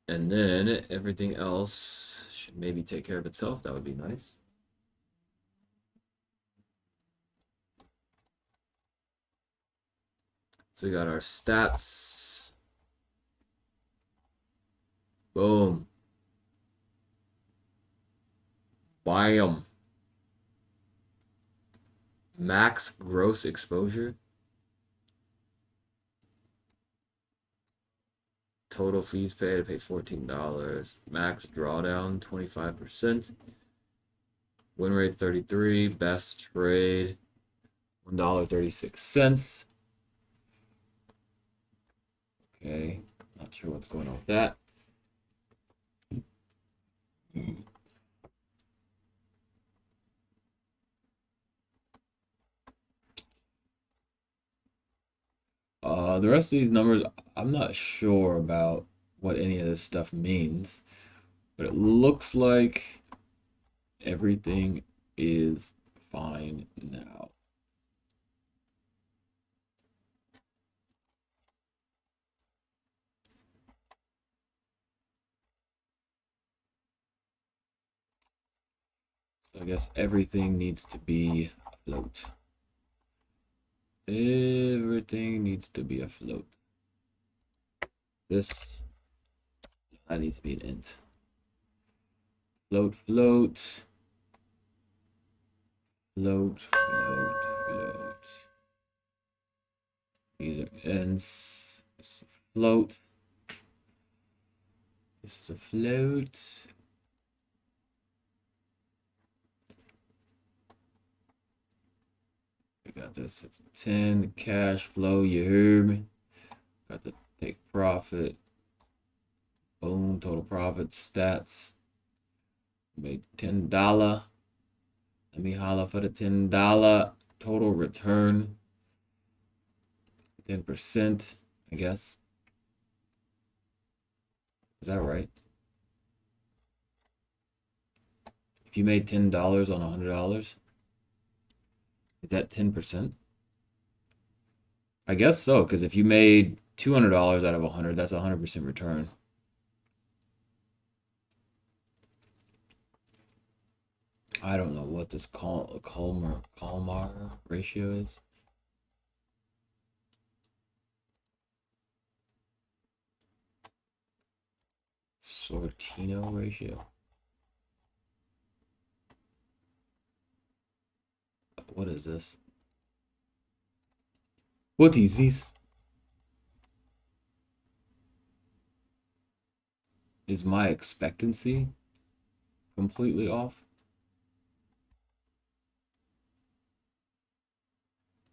And then everything else should maybe take care of itself. That would be nice. So we got our stats. Boom. Bam. Max gross exposure. Total fees paid, I paid $14. Max drawdown, 25%. Win rate 33. Best trade, $1.36. Okay, not sure what's going on with that. The rest of these numbers, I'm not sure about what any of this stuff means, but it looks like everything is fine now. So I guess everything needs to be afloat. Everything needs to be afloat. That needs to be an int. Float, float. Float, float, float. Either ends. This is a float. This is a float. We got this at 10. Cash flow, you heard me. Got the take profit. Boom, total profit stats. Made $10. Let me holla for the $10 total return. 10%, I guess. Is that right? If you made $10 on $100, is that 10%? I guess so, because if you made $200 out of 100, that's 100% return. I don't know what this Kalmar ratio is. Sortino ratio. What is this? What is this? Is my expectancy completely off?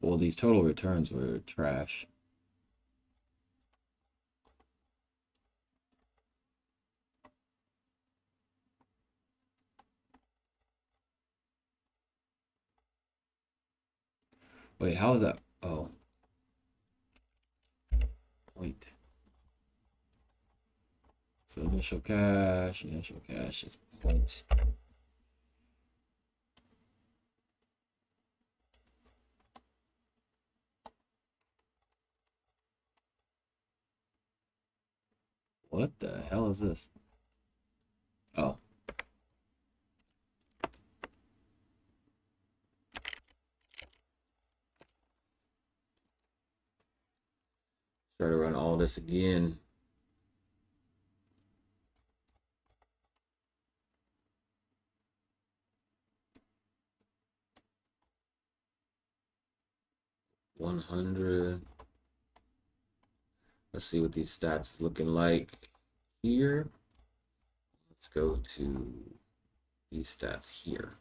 Well, these total returns were trash. Wait, how is that? Oh, point. So initial cash is point. What the hell is this? Oh. Try to run all this again. $100. Let's see what these stats looking like here. Let's go to these stats here.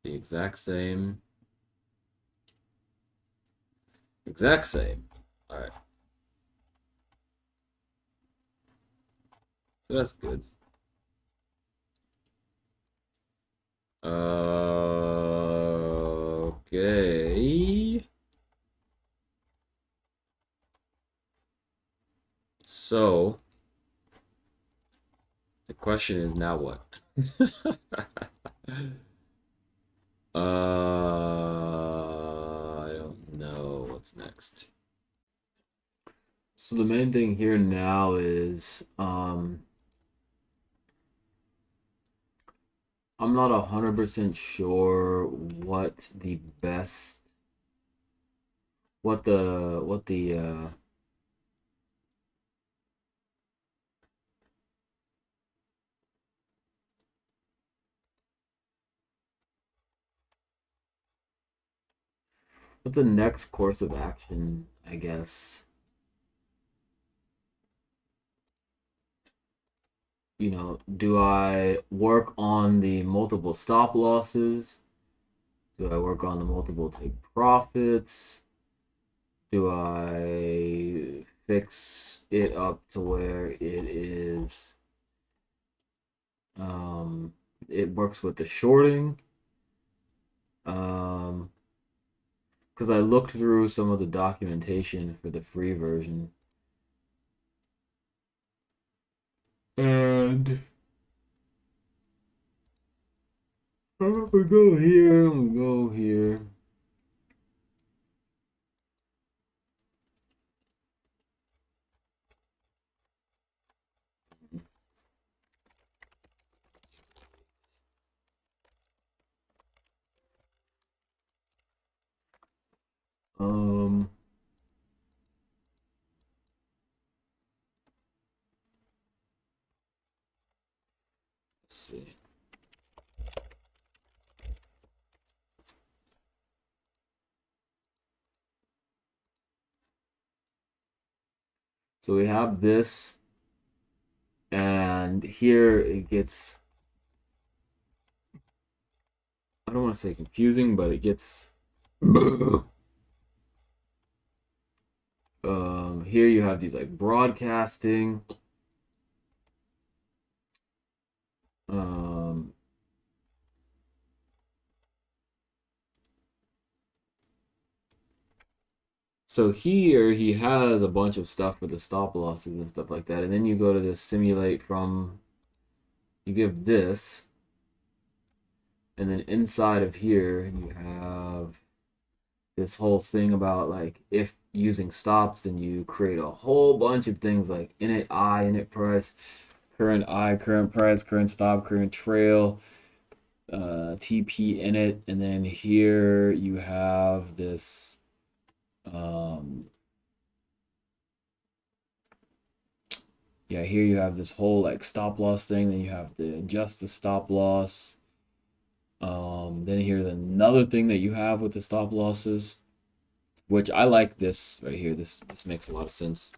The exact same. Exact same. All right. So that's good. Okay. So the question is now what? I don't know what's next. So the main thing here now is I'm not 100% sure what the best what the next course of action, I guess. Do I work on the multiple stop losses? Do I work on the multiple take profits? Do I fix it up to where it is it works with the shorting. Because I looked through some of the documentation for the free version, and we go here, we go here. Um, let's see. So we have this, and here it gets, I don't want to say confusing, but it gets, here you have these like broadcasting, um, so here he has a bunch of stuff with the stop losses and stuff like that, and then you go to this simulate from, you give this, and then inside of here you have this whole thing about like if using stops, then you create a whole bunch of things like init I, init price, current I, current price, current stop, current trail, TP init, and then here you have this yeah, here you have this whole like stop loss thing, then you have to adjust the stop loss. Then here's another thing that you have with the stop losses, which I like this right here. This makes a lot of sense.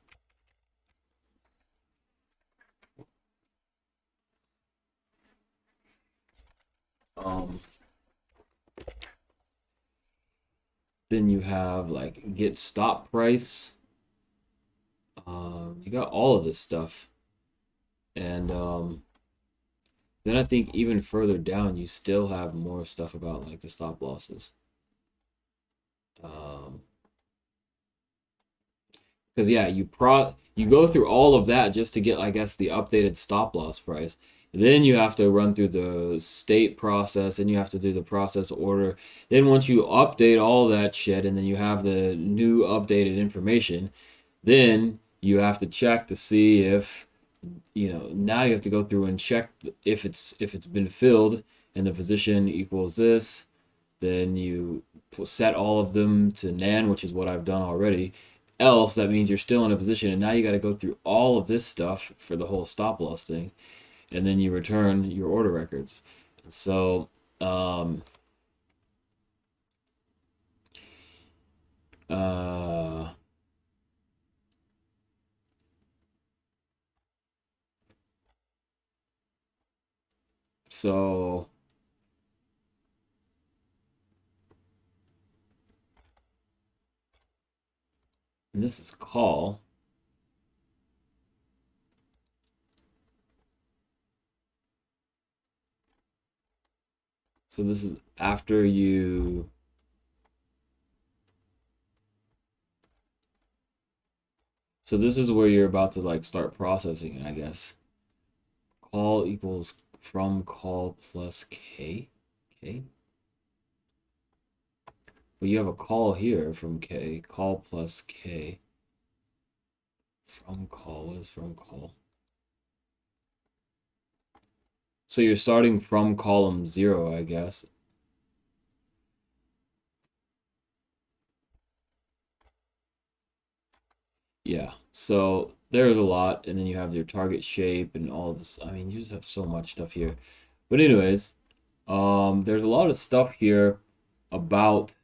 Um, then you have like get stop price. You got all of this stuff, and then I think even further down you still have more stuff about like the stop losses. Because yeah, you go through all of that just to get, I guess, the updated stop loss price. Then you have to run through the state process, and you have to do the process order. Then once you update all that shit, and then you have the new updated information, then you have to check to see if, now you have to go through and check if it's been filled and the position equals this. Then you set all of them to nan, which is what I've done already. Else, that means you're still in a position, and now you got to go through all of this stuff for the whole stop loss thing, and then you return your order records. So, uh, so and this is call. So this is after you. So this is where you're about to like start processing it, I guess. Call equals from call plus K. Okay. Well, you have a call here from K. Call plus K. From call. What is from call? So you're starting from column 0, I guess. Yeah. So there's a lot, and then you have your target shape and all this. I mean, you just have so much stuff here. But anyways, there's a lot of stuff here about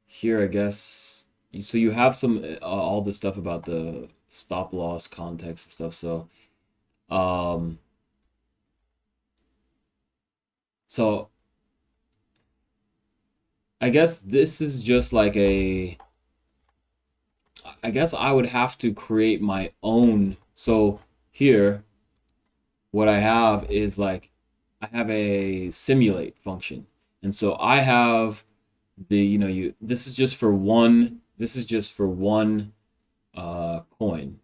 here, I guess. So you have some all this stuff about the stop loss context and stuff. Um, so I guess this is just like I guess I would have to create my own. So here, what I have is like, I have a simulate function. And so I have the, this is just for one, coin.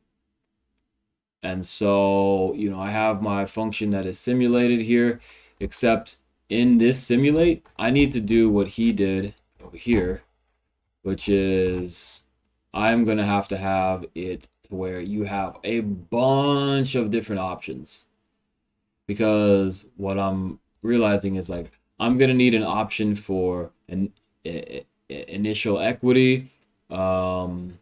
And so, I have my function that is simulated here, except in this simulate, I need to do what he did over here, which is I'm going to have it to where you have a bunch of different options. Because what I'm realizing is like, I'm going to need an option for an initial equity, um,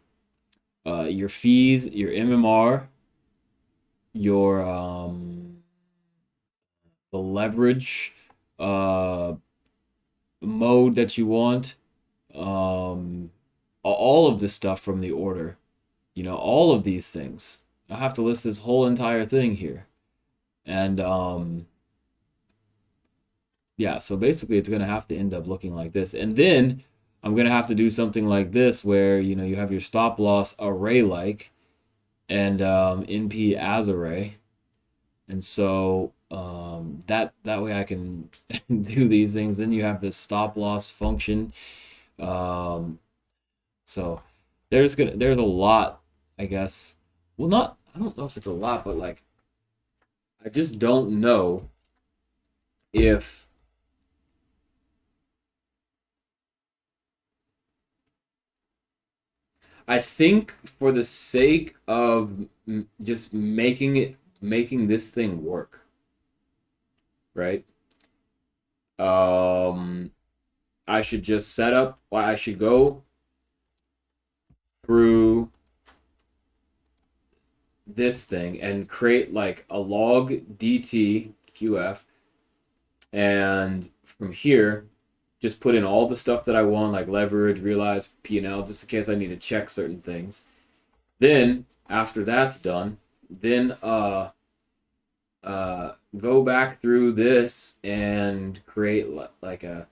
your fees, your MMR, your the leverage uh, mode that you want, um, all of this stuff from the order, all of these things. I have to list this whole entire thing here. And yeah, so basically it's going to have to end up looking like this. And then I'm going to have to do something like this where, you have your stop loss array like and NP as array. And so that way I can do these things. Then you have this stop loss function. Um, so there's a lot, I guess. Well, not I don't know if it's a lot, but like I just don't know if I think for the sake of just making this thing work, right? Um, I should just set up. Well, I should go through this thing and create like a log dt qf, and from here, just put in all the stuff that I want, like leverage, realize, P&L, just in case I need to check certain things. Then after that's done, then go back through this and create like a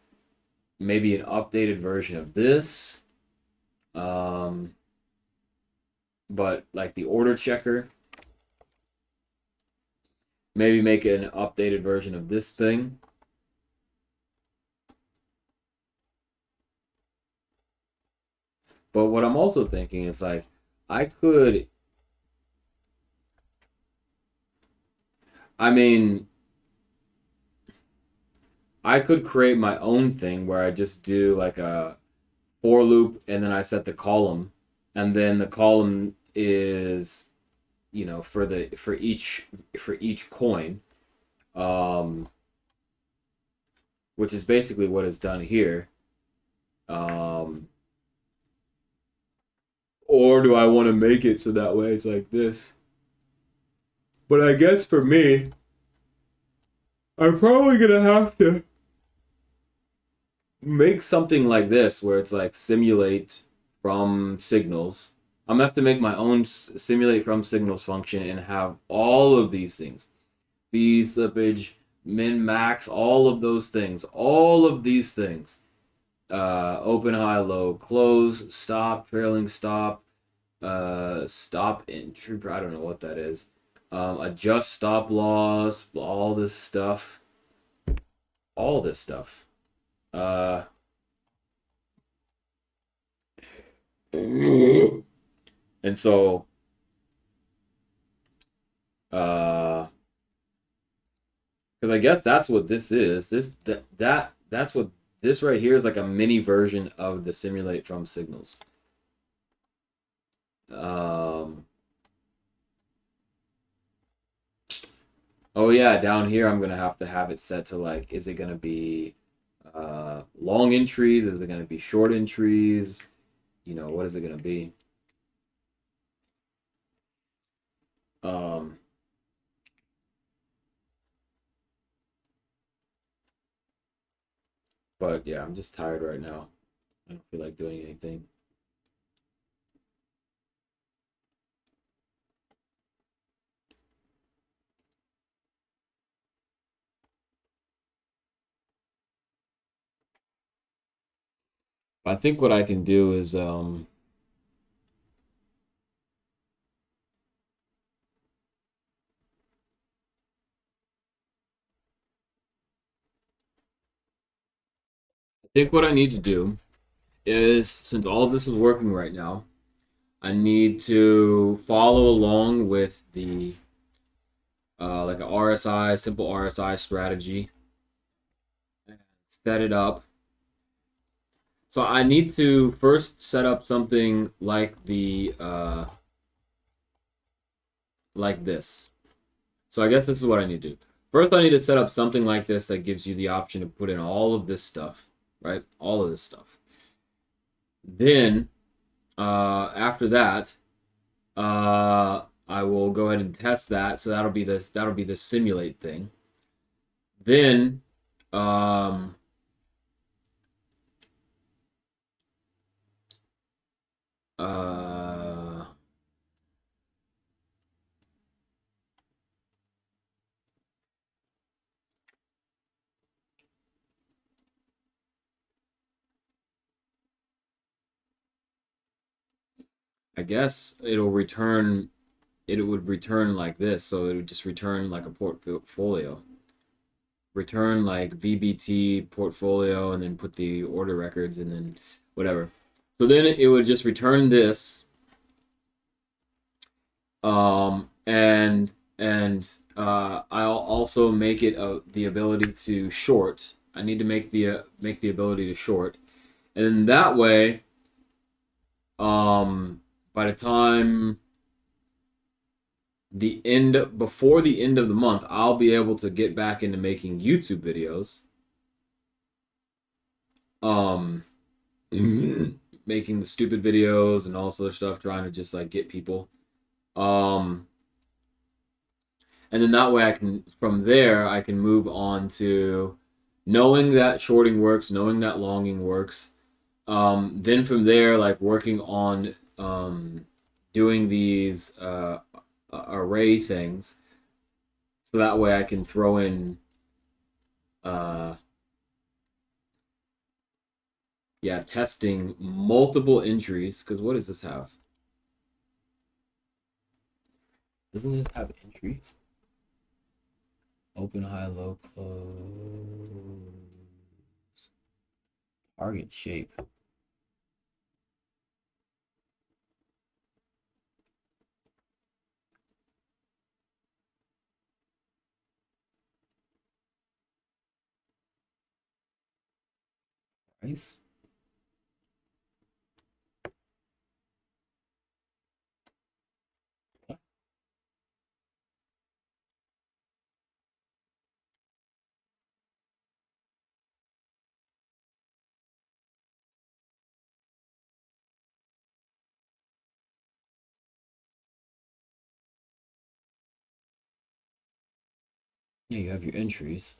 maybe an updated version of this, um, but like the order checker, maybe make an updated version of this thing. But what I'm also thinking is like I could, I mean, I could create my own thing where I just do like a for loop and then I set the column, and then the column is, for each coin, um, which is basically what is done here. Um, or do I want to make it so that way it's like this? But I guess for me, I'm probably gonna have to make something like this where it's like simulate from signals. I'm gonna have to make my own simulate from signals function and have all of these things, fees, slippage, min, max, all of those things, all of these things. Open, high, low, close, stop, trailing stop, stop entry. I don't know what that is. Adjust stop loss, all this stuff, all this stuff. Uh, and so, uh, because I guess that's what this is. That's what this right here is, like a mini version of the simulate from signals. Um, oh yeah, down here I'm gonna have it set to like, is it gonna be long entries? Is it gonna be short entries? What is it gonna be? Um, but yeah, I'm just tired right now. I don't feel like doing anything. I think what I can do is think what I need to do is, since all this is working right now, I need to follow along with the like a RSI, simple RSI strategy, and set it up. So I need to first set up something like the like this. So I guess this is what I need to do. First, I need to set up something like this that gives you the option to put in all of this stuff, right? All of this stuff. Then, after that, I will go ahead and test that. So that'll be this. That'll be the simulate thing. Then, um, uh, I guess it'll return. It would return like this. So it would just return like a portfolio. Return like VBT portfolio, and then put the order records, and then whatever. So then it would just return this, and I'll also make it the ability to short. I need to make the ability to short, and that way, by the time before the end of the month, I'll be able to get back into making YouTube videos. Um, making the stupid videos and all this other stuff, trying to just like get people. Um, and then that way I can, from there, I can move on to knowing that shorting works, knowing that longing works. Then from there, like working on doing these array things, so that way I can throw in uh, yeah, testing multiple entries. Because what does this have? Doesn't this have entries? Open, high, low, close. Target shape. Price. Yeah, you have your entries.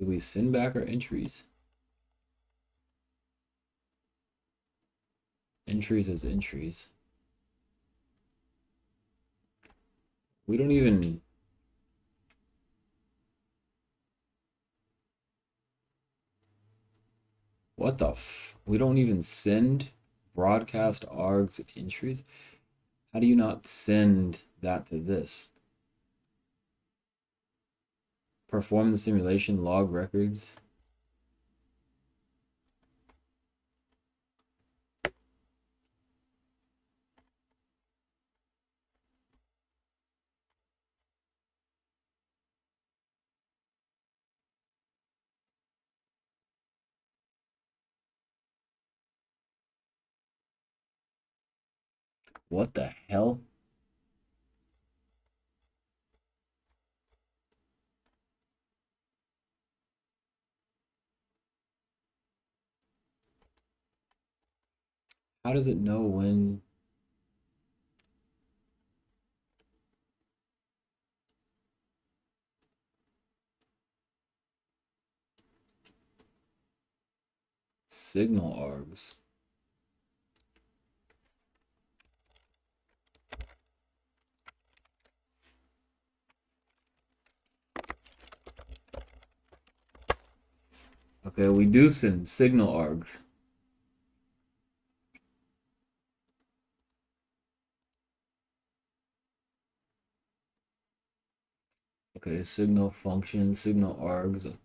Do we send back our entries? Entries as entries. We don't even. What the f? We don't even send broadcast args entries? How do you not send that to this? Perform the simulation, log records. What the hell? How does it know when? signal args. Okay, we do send signal args. Okay, signal function, signal args.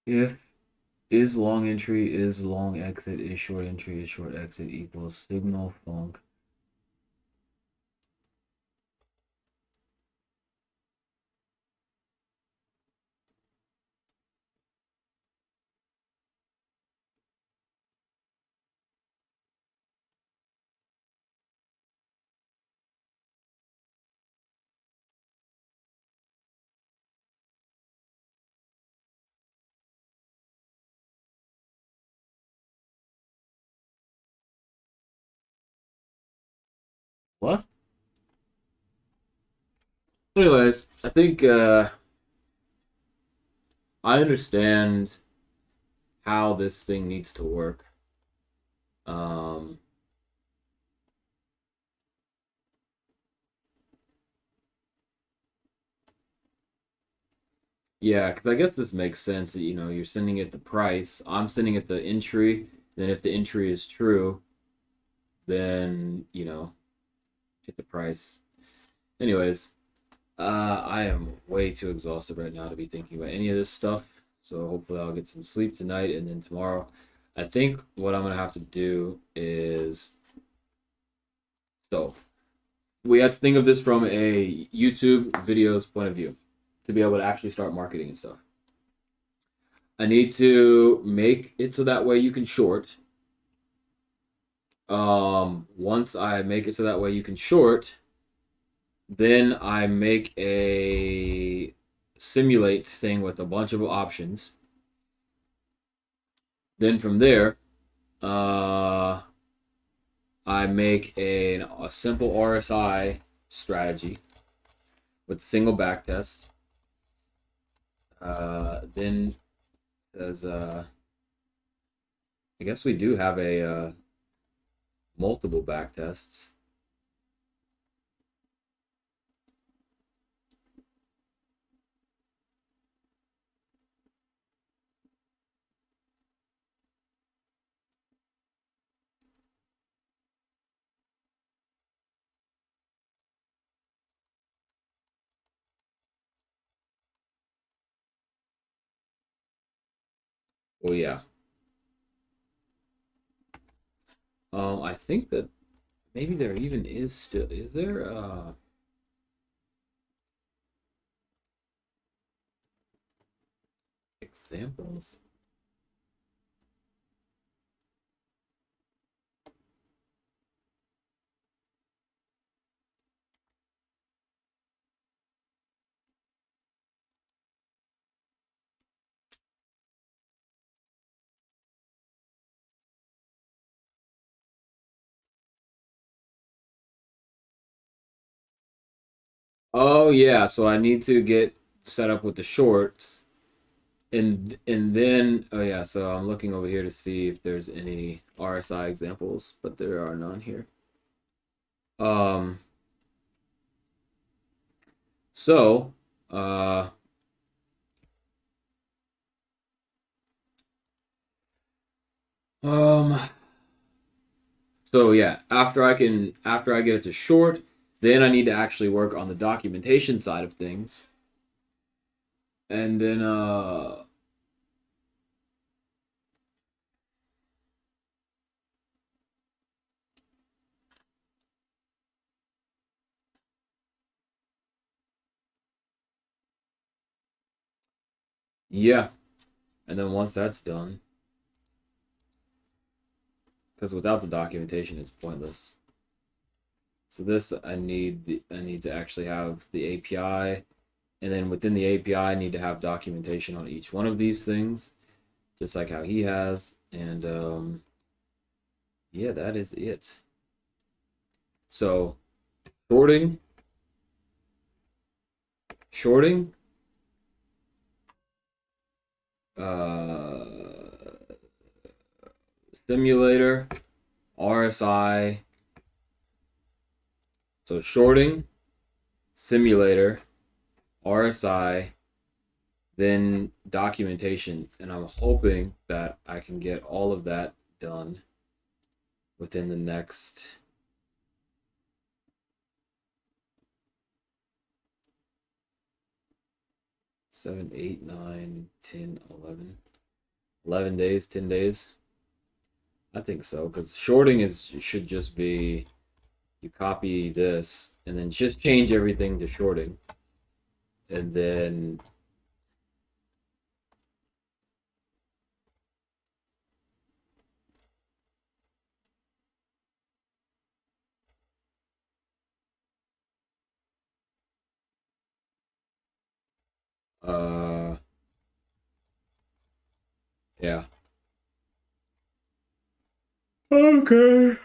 If is long entry is long exit is short entry is short exit equals signal func. What? Anyways, I think I understand how this thing needs to work. Um, yeah, because I guess this makes sense that you're sending it the price. I'm sending it the entry. Then if the entry is true, then hit the price. Anyways, I am way too exhausted right now to be thinking about any of this stuff. So hopefully I'll get some sleep tonight, and then tomorrow, I think what I'm gonna have to do is so we have to think of this from a YouTube videos point of view to be able to actually start marketing and stuff. I need to make it so that way you can short. Once I make it so that way you can short, then I make a simulate thing with a bunch of options. Then from there, uh, I make a simple RSI strategy with a single backtest. Then says, I guess we do have a multiple backtests. Oh yeah. I think that maybe there even is there examples? Oh yeah, so I need to get set up with the shorts. And then oh yeah, so I'm looking over here to see if there's any RSI examples, but there are none here. Um so uh um so yeah, after I get it to short, then I need to actually work on the documentation side of things. And then yeah, and then once that's done, because without the documentation it's pointless. So this I need to actually have the API, and then within the API I need to have documentation on each one of these things, just like how he has. And Yeah, that is it. So shorting, shorting, uh, simulator, RSI. So shorting, simulator, RSI, then documentation. And I'm hoping that I can get all of that done within the next 7, 8, 9, 10, 11 days, 10 days. I think so, because shorting is should just be you copy this and then just change everything to shorting. And then uh yeah. Okay.